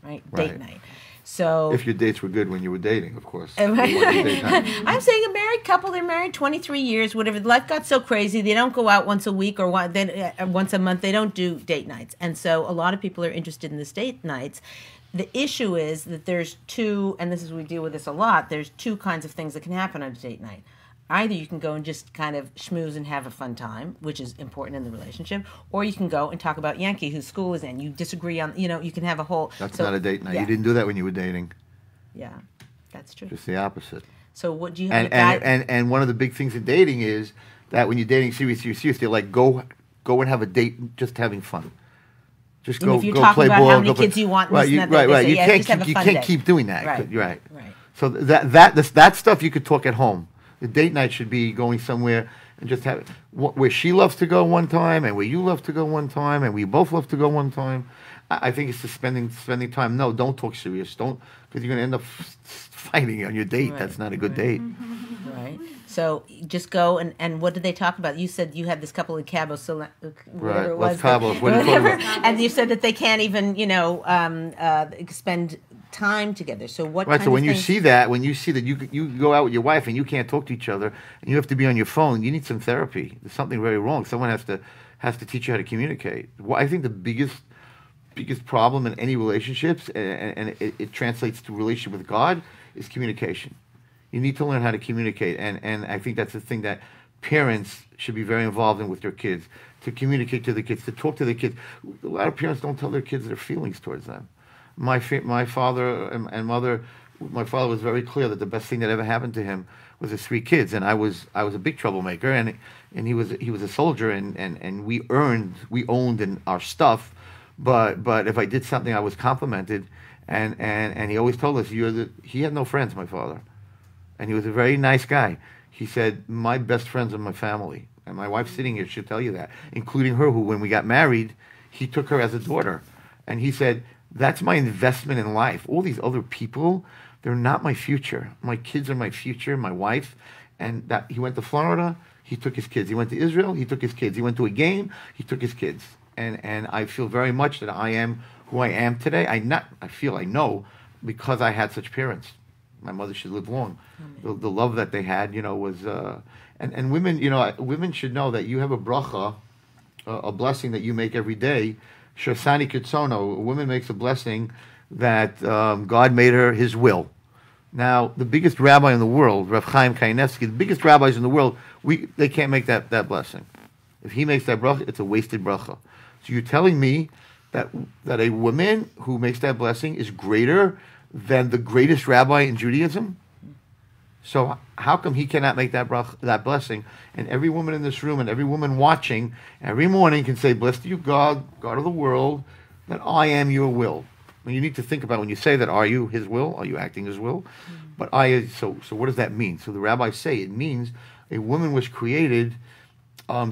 right? Date night. So if your dates were good when you were dating, of course. I'm saying a married couple, they're married 23 years, whatever. Life got so crazy, they don't go out once a week or once a month. They don't do date nights. And so a lot of people are interested in this date nights. The issue is that there's 2, and we deal with this a lot, there's 2 kinds of things that can happen on a date night. Either you can go and just kind of schmooze and have a fun time, which is important in the relationship, or you can go and talk about Yankee, whose school is in. You disagree on, you can have a whole... That's not a date night. Yeah. You didn't do that when you were dating. Yeah, that's true. Just the opposite. So what do you have and one of the big things in dating is that when you're dating serious, they're like, go and have a date just having fun. Just go, if you're go talking play about ball. how many kids you want, right? You can't keep doing that. Right. So that stuff you could talk at home. The date night should be going somewhere and just have where she loves to go one time and where you love to go one time and we both love to go one time. I think it's just spending time. No, don't talk serious. Don't, because you're going to end up fighting on your date. Right. That's not a good date. Right. So just go and what did they talk about? You said you had this couple in Cabo, whatever it was. And you said that they can't even, spend time together. So what? Right. So when you see that you go out with your wife and you can't talk to each other and you have to be on your phone, you need some therapy. There's something very wrong. Someone has to teach you how to communicate. Well, I think the biggest problem in any relationships, and it translates to relationship with God, is communication. You need to learn how to communicate, and I think that's the thing that parents should be very involved in with their kids, to communicate to the kids, to talk to the kids. A lot of parents don't tell their kids their feelings towards them. My father and mother, my father was very clear that the best thing that ever happened to him was his 3 kids, and I was a big troublemaker, and he was a soldier, and we owned in our stuff, but if I did something, I was complimented, and he always told us he had no friends, my father, and he was a very nice guy. He said, my best friends are my family. And my wife sitting here should tell you that, including her, who, when we got married, he took her as a daughter. And he said, that's my investment in life. All these other people, they're not my future. My kids are my future, my wife. And that he went to Florida, he took his kids. He went to Israel, he took his kids. He went to a game, he took his kids. And I feel very much that I am who I am today. I know, because I had such parents. My mother should live long. The love that they had, was... And women, women should know that you have a bracha, a blessing that you make every day. Shasani Kitsono, a woman makes a blessing that God made her his will. Now, the biggest rabbi in the world, Rav Chaim Kanievsky, the biggest rabbis in the world, they can't make that blessing. If he makes that bracha, it's a wasted bracha. So you're telling me that a woman who makes that blessing is greater than the greatest rabbi in Judaism? So how come he cannot make that blessing? And every woman in this room and every woman watching every morning can say, blessed are you, God, God of the world, that I am your will. And you need to think about when you say that, are you his will? Are you acting his will? But so what does that mean? So the rabbis say it means a woman was created,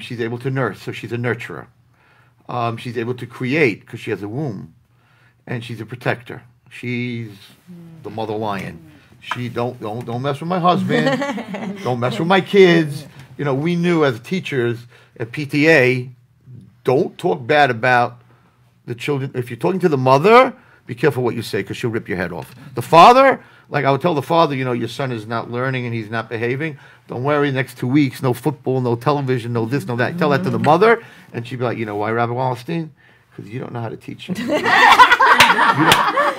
she's able to nurse, so she's a nurturer. She's able to create because she has a womb. And she's a protector. She's the mother lion. She don't mess with my husband. Don't mess with my kids. We knew as teachers at PTA, don't talk bad about the children. If you're talking to the mother, be careful what you say because she'll rip your head off. The father, like I would tell the father, your son is not learning and he's not behaving. Don't worry, next 2 weeks, no football, no television, no this, no that. Tell that to the mother, and she'd be like, why, Rabbi Wallerstein? Because you don't know how to teach him.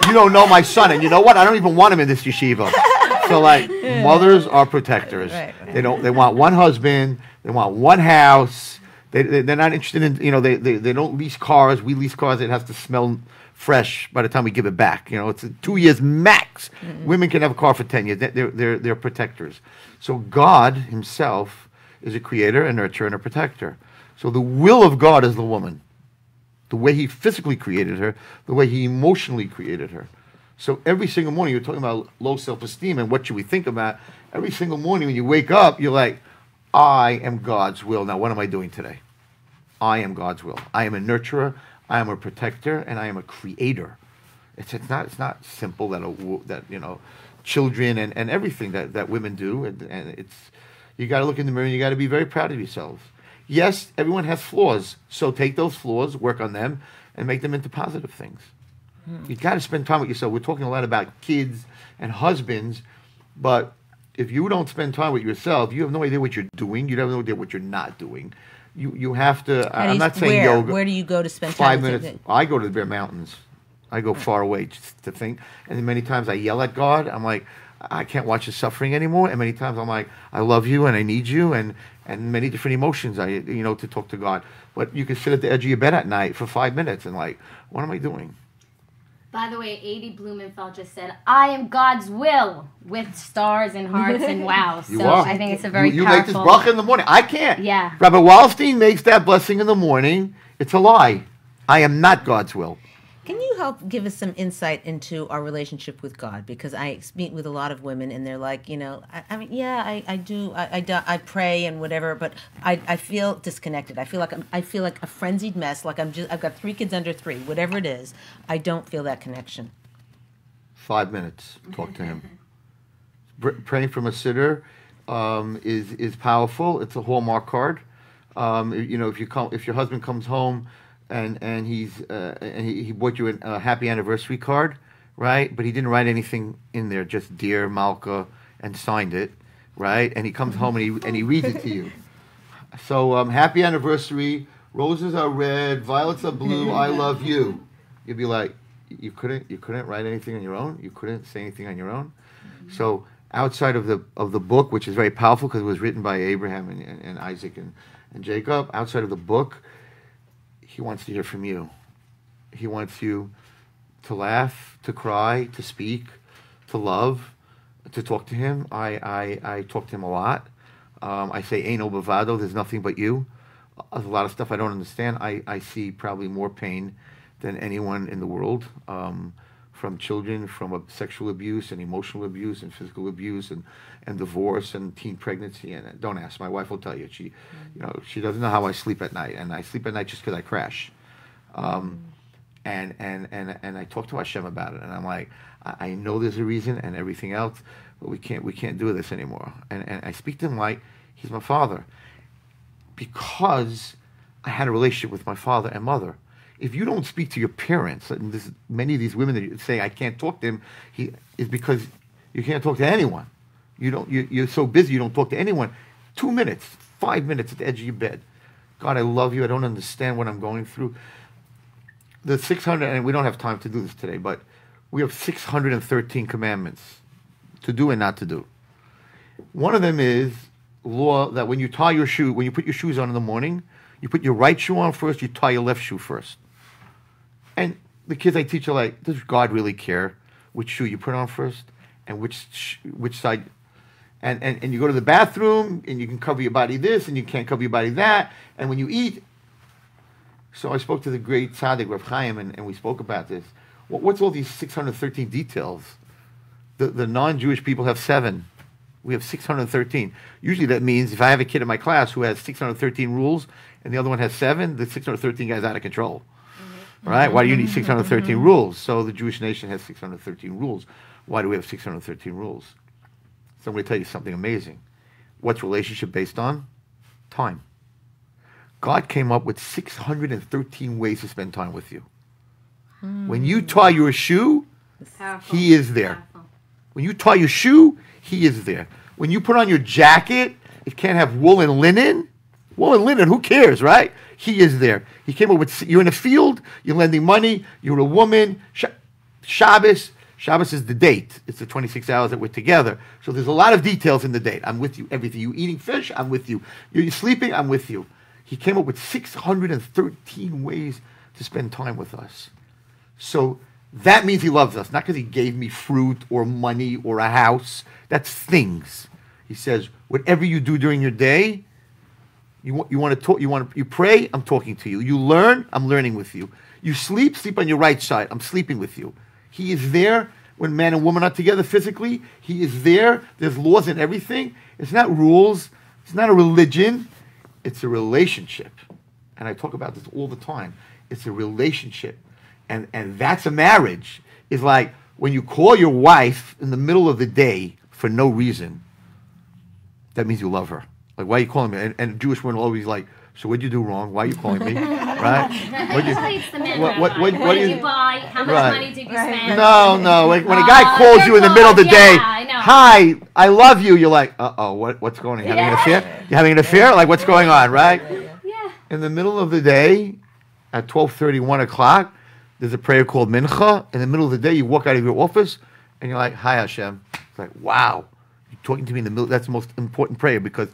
You don't know my son, and you know what? I don't even want him in this yeshiva. So, mothers are protectors. Right. They want one husband. They want one house. They're not interested in. They don't lease cars. We lease cars. It has to smell fresh by the time we give it back. It's 2 years max. Mm-hmm. Women can have a car for 10 years. They're protectors. So God Himself is a creator, a nurturer, and a protector. So the will of God is the woman. The way He physically created her, the way He emotionally created her. So every single morning, you're talking about low self-esteem and what should we think about. Every single morning when you wake up, you're like, I am God's will. Now, what am I doing today? I am God's will. I am a nurturer, I am a protector, and I am a creator. It's not simple that children and everything that women do. And you got to look in the mirror and you got to be very proud of yourselves. Yes, everyone has flaws, so take those flaws, work on them, and make them into positive things. You got to spend time with yourself. We're talking a lot about kids and husbands, but if you don't spend time with yourself, you have no idea what you're doing. You have no idea what you're not doing. You have to. I'm not saying yoga. Where do you go to spend time? 5 minutes. I go to the Bear Mountains. I go far away just to think. And then many times I yell at God. I'm like, I can't watch the suffering anymore. And many times I'm like, I love you and I need you, and many different emotions to talk to God. But you can sit at the edge of your bed at night for 5 minutes and like, what am I doing? By the way, Adi Blumenfeld just said, I am God's will, with stars and hearts and wow. So I think it's a very powerful... You make this bracha in the morning. I can't. Yeah. Rabbi Wallerstein makes that blessing in the morning. It's a lie. I am not God's will. Can you help give us some insight into our relationship with God? Because I meet with a lot of women, and they're like, I pray and whatever, but I feel disconnected. I feel like a frenzied mess. Like I've got 3 kids under 3, whatever it is. I don't feel that connection. 5 minutes. Talk to Him. Praying from a sitter is powerful. It's a Hallmark card. If your husband comes home and he bought you a happy anniversary card, right? But he didn't write anything in there, just Dear Malka, and signed it, right? And he comes home and he reads it to you. So happy anniversary, roses are red, violets are blue, I love you. You'd be like, you couldn't write anything on your own? You couldn't say anything on your own? So outside of the book, which is very powerful because it was written by Abraham and Isaac and Jacob, outside of the book, He wants to hear from you. He wants you to laugh, to cry, to speak, to love, to talk to Him. I talk to Him a lot. I say, Eino bavado, there's nothing but you. There's a lot of stuff I don't understand. I see probably more pain than anyone in the world from children, from sexual abuse and emotional abuse and physical abuse and divorce and teen pregnancy. And don't ask, my wife will tell you. She doesn't know how I sleep at night, and I sleep at night just because I crash. And I talk to Hashem about it, and I'm like, I know there's a reason and everything else, but we can't do this anymore. And I speak to him like he's my father, because I had a relationship with my father and mother. If you don't speak to your parents, and many of these women that say I can't talk to him, is because you can't talk to anyone. You're so busy you don't talk to anyone. 2 minutes, 5 minutes at the edge of your bed. God, I love you. I don't understand what I'm going through. The 600, and we don't have time to do this today, but we have 613 commandments to do and not to do. One of them is law that when you tie your shoe, when you put your shoes on in the morning, you put your right shoe on first, you tie your left shoe first. And the kids I teach are like, does God really care which shoe you put on first and which side? And you go to the bathroom and you can cover your body this and you can't cover your body that. And when you eat, so I spoke to the great tzaddik, Rav Chaim, and we spoke about this. What's all these 613 details? The non-Jewish people have 7. We have 613. Usually that means if I have a kid in my class who has 613 rules and the other one has 7, the 613 guy's out of control. Right? Why do you need 613 rules? So the Jewish nation has 613 rules. Why do we have 613 rules? So I'm going to tell you something amazing. What's relationship based on? Time. God came up with 613 ways to spend time with you. When you tie your shoe, He is there. Powerful. When you tie your shoe, He is there. When you put on your jacket, it can't have wool and linen. Wool and linen, who cares, right? He is there. He came up with, you're in a field, you're lending money, you're a woman. Shabbos is the date. It's the 26 hours that we're together. So there's a lot of details in the date. I'm with you, everything. You eating fish, I'm with you. You're sleeping, I'm with you. He came up with 613 ways to spend time with us. So that means He loves us, not because He gave me fruit or money or a house. That's things. He says, whatever you do during your day, you want to talk, you pray, I'm talking to you. You learn, I'm learning with you. You sleep on your right side, I'm sleeping with you. He is there when man and woman are together physically. He is there. There's laws and everything. It's not rules. It's not a religion. It's a relationship. And I talk about this all the time. It's a relationship. And that's a marriage. It's like when you call your wife in the middle of the day for no reason, that means you love her. Like, why are you calling me? And Jewish women are always like, so what'd you do wrong? Why are you calling me? Right? Usually it's the men. What did you buy? How much money did you spend? No. When a guy calls you in the middle of the day, hi, I love you, you're like, uh-oh, what's going on? You having an affair? You having an affair? Like, what's going on, right? Yeah. In the middle of the day, at 12:30, 1 o'clock, there's a prayer called Mincha. In the middle of the day, you walk out of your office, and you're like, hi, Hashem. It's like, wow. You're talking to me in the middle. That's the most important prayer, because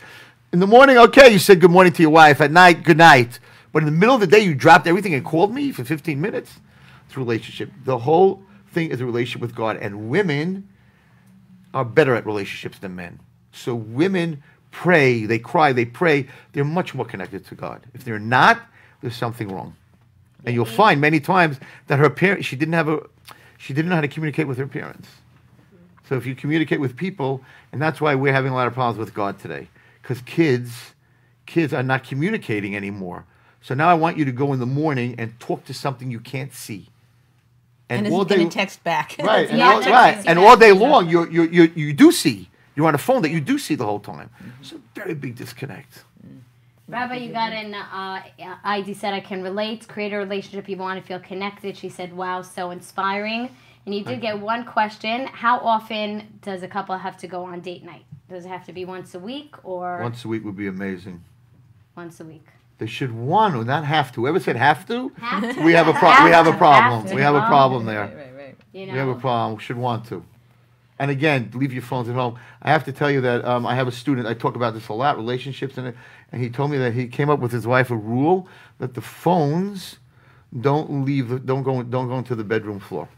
in the morning, okay, you said good morning to your wife. At night, good night. But in the middle of the day, you dropped everything and called me for 15 minutes. It's a relationship. The whole thing is a relationship with God. And women are better at relationships than men. So women pray, they cry, they pray. They're much more connected to God. If they're not, there's something wrong. And you'll find many times that her parents, she didn't know how to communicate with her parents. So if you communicate with people, and that's why we're having a lot of problems with God today. Because kids are not communicating anymore. So now I want you to go in the morning and talk to something you can't see. And all day text back. Right. And all day long you do see. You're on a phone that you do see the whole time. It's a very big disconnect. Rabbi, you got an ID said, I can relate, create a relationship, you want to feel connected. She said, wow, so inspiring. And you did get one question. How often does a couple have to go on date night? Does it have to be once a week or? Once a week would be amazing. Once a week. They should want to, not have to. Whoever said have to? Have to. We have a problem. We have a problem. We have a problem there. Right. You know? We have a problem. We should want to. And again, leave your phones at home. I have to tell you that I have a student. I talk about this a lot, relationships, and he told me that he came up with his wife a rule that the phones don't go into the bedroom floor.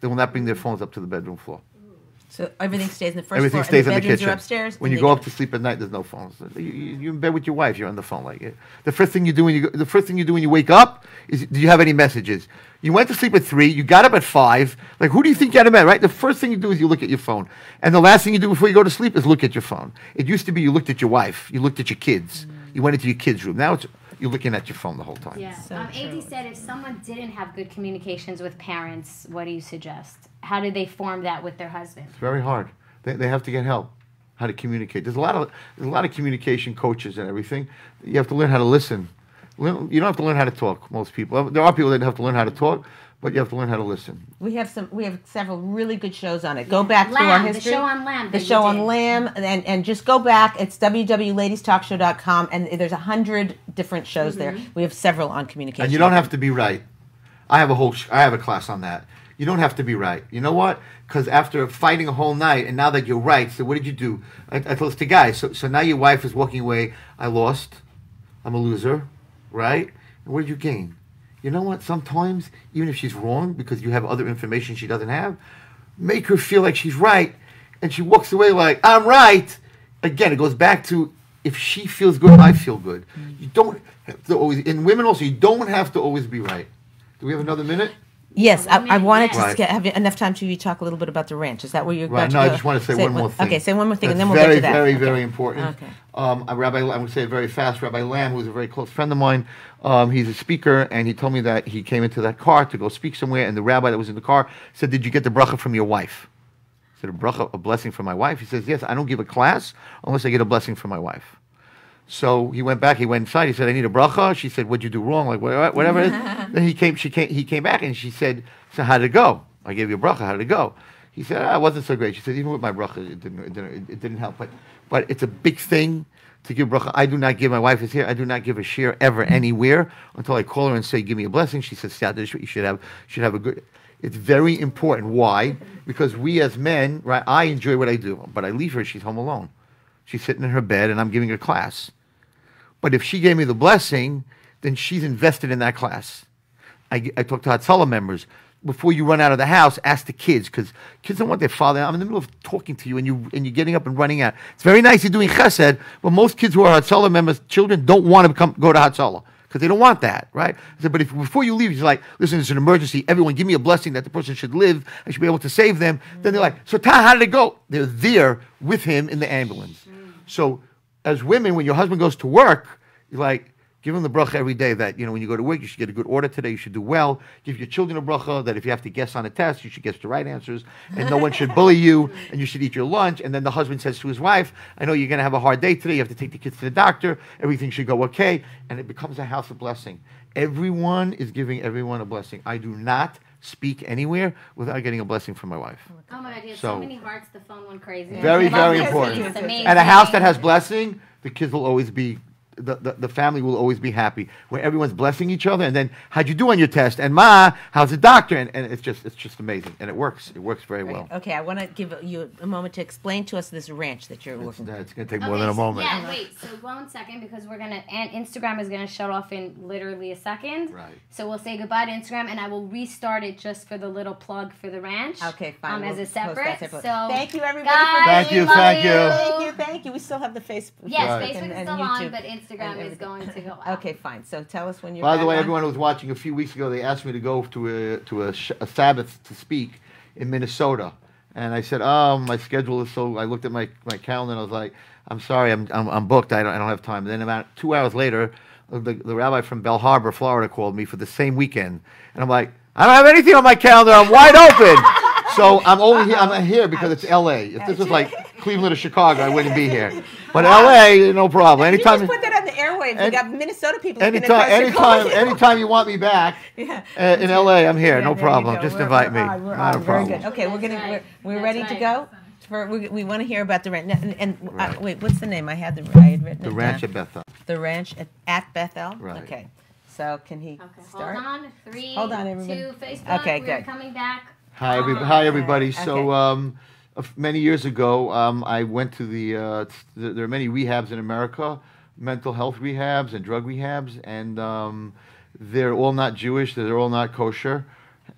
They will not bring their phones up to the bedroom floor. So everything stays in the first Everything floor. stays and in the the bedrooms kitchen. are upstairs. When and you they go get- up to sleep at night, there's no phones. You're in bed with your wife. You're on the phone. Like the first thing you do when you wake up is, do you have any messages? You went to sleep at 3. You got up at 5. Like, who do you think you had a met? Right. The first thing you do is you look at your phone, and the last thing you do before you go to sleep is look at your phone. It used to be you looked at your wife, you looked at your kids, you went into your kids' room. Now you're looking at your phone the whole time. Yeah. So AD true. said if someone didn't have good communications with parents, what do you suggest? How do they form that with their husband? It's very hard. They have to get help. How to communicate. There's a lot of communication coaches and everything. You have to learn how to listen. You don't have to learn how to talk. Most people. There are people that have to learn how to talk, but you have to learn how to listen. We have several really good shows on it. Go back through our Lamb, history. the show on Lamb. The that show you on did. Lamb, and just go back. It's www.ladiestalkshow.com, and there's 100 different shows there. We have several on communication. And you don't have to be right. I have a class on that. You don't have to be right. You know what? Because after fighting a whole night, and now that you're right, so what did you do? I told this to guys. So now your wife is walking away. I lost. I'm a loser, right? And what did you gain? You know what? Sometimes, even if she's wrong, because you have other information she doesn't have, make her feel like she's right, and she walks away like, I'm right. Again, it goes back to, if she feels good, I feel good. You don't have to always, in women also, you don't have to always be right. Do we have another minute? Yes, I wanted to Right. have enough time to talk a little bit about the ranch. Is that where you're Right. about to No, I go? just want to say one more thing. Okay, say one more thing, and That's then we'll very, get to that. very, Okay. very important. Okay. I'm going to say it very fast. Rabbi Lamb, who's a very close friend of mine, he's a speaker, and he told me that he came into that car to go speak somewhere, and the rabbi that was in the car said, "Did you get the bracha from your wife?" I said, a blessing from my wife? He says, "Yes, I don't give a class unless I get a blessing from my wife." So he went back. He went inside. He said, "I need a bracha." She said, "What'd you do wrong?" Like whatever it is. Then he came back, and she said, "So how did it go? I gave you a bracha. How did it go?" He said, "It wasn't so great." She said, "Even with my bracha, it didn't help." But it's a big thing to give bracha. I do not give. My wife is here. I do not give a share ever anywhere until I call her and say, "Give me a blessing." She says, "You should have a good." It's very important. Why? Because we as men, right? I enjoy what I do, but I leave her. She's home alone. She's sitting in her bed, and I'm giving her class. But if she gave me the blessing, then she's invested in that class. I talk to Hatzalah members. Before you run out of the house, ask the kids, because kids don't want their father. I'm in the middle of talking to you, and you're getting up and running out. It's very nice you're doing chesed, but most kids who are Hatzalah members, children, don't want to go to Hatzalah, because they don't want that, right? I said, but before you leave, you're like, listen, it's an emergency. Everyone, give me a blessing that the person should live. I should be able to save them. Then they're like, so how did it go? They're there with him in the ambulance. So as women, when your husband goes to work, you're like, give him the bracha every day that, when you go to work, you should get a good order today, you should do well. Give your children a bracha that if you have to guess on a test, you should guess the right answers, and no one should bully you, and you should eat your lunch. And then the husband says to his wife, I know you're going to have a hard day today, you have to take the kids to the doctor, everything should go okay, and it becomes a house of blessing. Everyone is giving everyone a blessing. I do not speak anywhere without getting a blessing from my wife. Oh my God, you have So- so many hearts. The phone went crazy. Very, Love very this. important. It's amazing. And a house that has blessing, the kids will always be, the family will always be happy. Where everyone's blessing each other, and then, how'd you do on your test? And Ma, how's the doctor? And it's just amazing. And it works. It works very well. Okay, I want to give you a moment to explain to us this ranch that you're looking for. It's going to take more than a moment. Yeah, wait. So 1 second, because and Instagram is gonna shut off in literally a second. Right. So we'll say goodbye to Instagram, and I will restart it just for the little plug for the ranch. Okay, fine. As We'll a post separate. that separately. So Thank you, everybody. guys, Thank you, love thank you. Thank you. We still have the Facebook. Yes, Right. Facebook is and still on, YouTube but Instagram and is going to go out. Okay, fine. So tell us when you're By the back way, on. everyone who was watching a few weeks ago, they asked me to go to a Sabbath to speak in Minnesota, and I said, "Oh, my schedule is so." I looked at my calendar and I was like, "I'm sorry, I'm booked. I don't have time." And then about 2 hours later, the rabbi from Bell Harbor, Florida, called me for the same weekend, and I'm like, "I don't have anything on my calendar. I'm wide open." So I'm here because it's L.A. If this was like Cleveland or Chicago, I wouldn't be here. But L.A., no problem. You Anytime. just put that on the airwaves. We got Minnesota people. Anytime you want me back in LA, I'm here. Yeah, no there you problem. go. Just We're invite me. on, we're Not on. a Very problem. good. Okay, That's we're right. ready That's to right. go. We want to hear about the ranch. And Right. wait, what's the name? I had written The it ranch down. at Bethel. The ranch at Bethel. Right. Okay. So can he Okay, start? hold on. 3, Hold on, everybody. 2, Facebook. Okay, We're good. coming back. Hi, everybody. Okay. So, many years ago, I went to there are many rehabs in America, mental health rehabs and drug rehabs, and they're all not Jewish. They're all not kosher.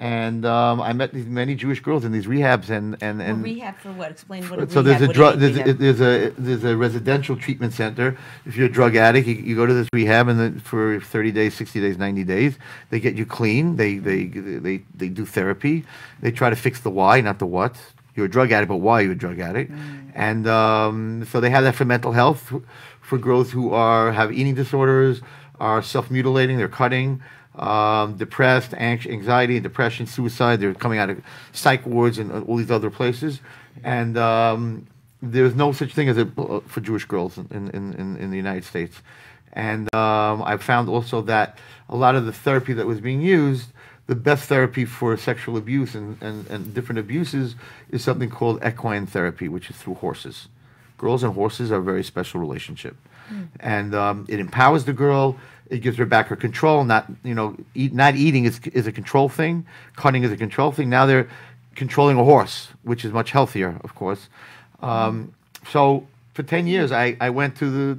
And I met these many Jewish girls in these rehabs, and Well, rehab for what? Explain what a so rehab. there's a what drug is rehab? there's a residential treatment center. If you're a drug addict, you go to this rehab, and then for 30 days, 60 days, 90 days, they get you clean. They do therapy. They try to fix the why, not the what. You're a drug addict, but why are you a drug addict? And so they have that for mental health, for girls who have eating disorders, are self-mutilating, they're cutting, depressed, anxiety, depression, suicide. They're coming out of psych wards and all these other places. And there's no such thing as for Jewish girls in the United States. And I found also that a lot of the therapy that was being used, the best therapy for sexual abuse and different abuses is something called equine therapy, which is through horses. Girls and horses are a very special relationship. And it empowers the girl. It gives her back her control. Not eating is a control thing. Cutting is a control thing. Now they're controlling a horse, which is much healthier, of course. So for 10 years, I went to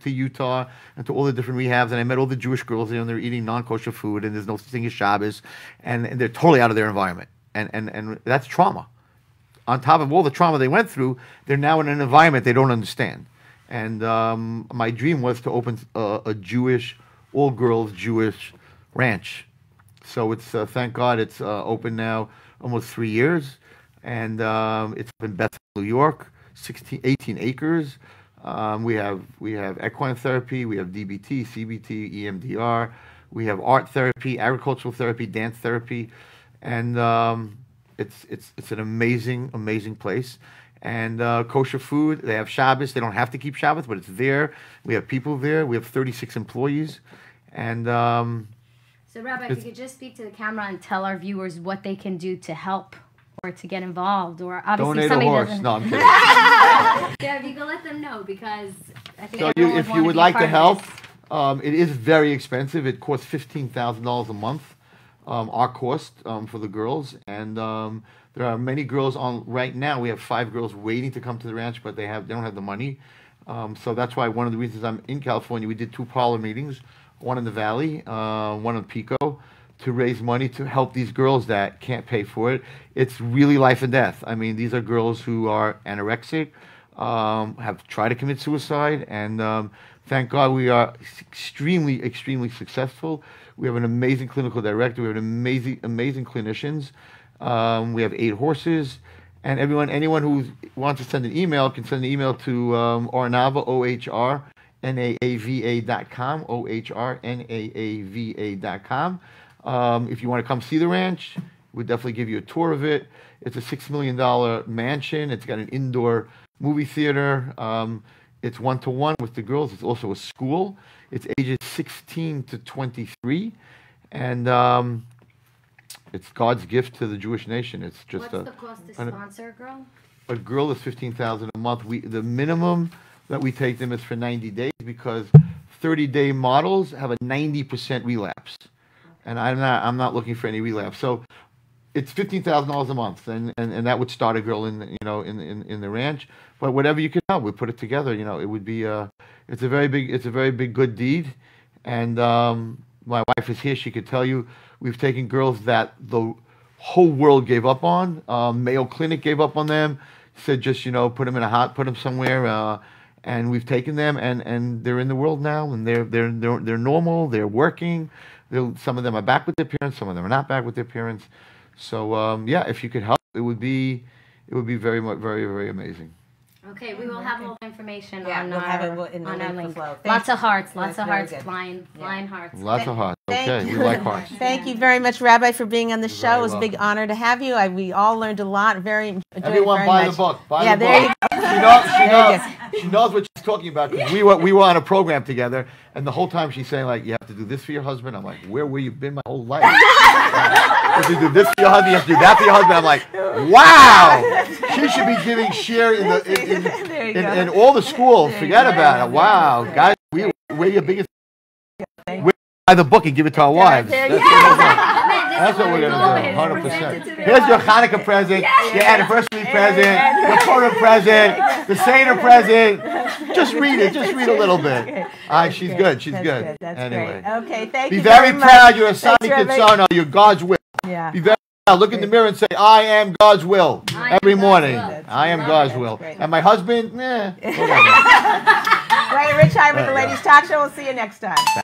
Utah and to all the different rehabs, and I met all the Jewish girls there, and they're eating non-kosher food, and there's no such thing as Shabbos, and they're totally out of their environment, and that's trauma. On top of all the trauma they went through, they're now in an environment they don't understand. And my dream was to open a Jewish, all-girls Jewish ranch. So it's thank God it's open now almost 3 years, and it's in Bethel, New York, 18 acres. We have equine therapy, we have DBT, CBT, EMDR, we have art therapy, agricultural therapy, dance therapy, and it's an amazing place. And kosher food. They have Shabbos. They don't have to keep Shabbos, but it's there. We have people there. We have 36 employees. And so, Rabbi, if you could just speak to the camera and tell our viewers what they can do to help or to get involved, or obviously donate a somebody horse. doesn't. No, I'm kidding. Yeah, if you could let them know, because I think So everyone if you wanna would be like part to of help, this. it is very expensive. It costs $15,000 a month. Our cost for the girls, and there are many girls on right now. We have 5 girls waiting to come to the ranch, but they don't have the money. So that's why one of the reasons I'm in California. We did 2 parlor meetings, one in the Valley, one in Pico, to raise money to help these girls that can't pay for it. It's really life and death. I mean, these are girls who are anorexic, have tried to commit suicide, and thank God we are extremely successful. We have an amazing clinical director. We have amazing clinicians. We have 8 horses, and anyone who wants to send an email can send an email to Ornava, OHRNAAVA.com, OHRNAAVA.com. If you want to come see the ranch, we'll definitely give you a tour of it. It's a $6 million mansion. It's got an indoor movie theater. It's 1-to-1 with the girls. It's also a school. It's ages 16 to 23, and it's God's gift to the Jewish nation. It's just What's the cost to sponsor a girl? A girl is $15,000 a month. The minimum that we take them is for 90 days, because 30-day models have a 90% relapse, and I'm not looking for any relapse. So it's $15,000 a month, and that would start a girl in the ranch. But whatever you can help, we put it together. It would be it's a very big good deed. And my wife is here; she could tell you we've taken girls that the whole world gave up on. Mayo Clinic gave up on them. Said just put them somewhere. And we've taken them, and they're in the world now, and they're normal. They're working. Some of them are back with their parents. Some of them are not back with their parents. So if you could help, it would be very amazing. Okay, we will have all the information Yeah, on we'll have our it in the on our link link. below. Lots of hearts, That's lots of very hearts, good. flying hearts. Lots of hearts. Thank Okay, you. we like hearts. Thank you very much, Rabbi, for being on the show. very It was a big welcome. honor to have you. We all learned a lot. Enjoyed Everyone it very buy much. the book. Buy Yeah, the there book. you She knows what she's talking about, because we were on a program together, and the whole time she's saying, like, you have to do this for your husband. I'm like, where were you been my whole life? You have to do this for your husband. You have to do that for your husband. I'm like, wow. She should be giving share in all the schools. Forget about it. Wow, guys, we're your biggest. We buy the book and give it to our wives. That's what we're gonna do. 100%. Here's your Hanukkah present, your anniversary present, your Purim present, the Seder present. Just read it. Just read a little bit. She's good. She's good. That's Anyway, great. Okay, thank be you very much. proud. You're a Sonic Thanks, Rabbi. Kitsono. You're God's will. Yeah. Be very proud. Look in the mirror and say, I am God's will. I am Every God's morning. will. I am Love God's it. will. Great. And my husband, whatever. Right, Rich High with the Ladies Talk Show. We'll see you next time.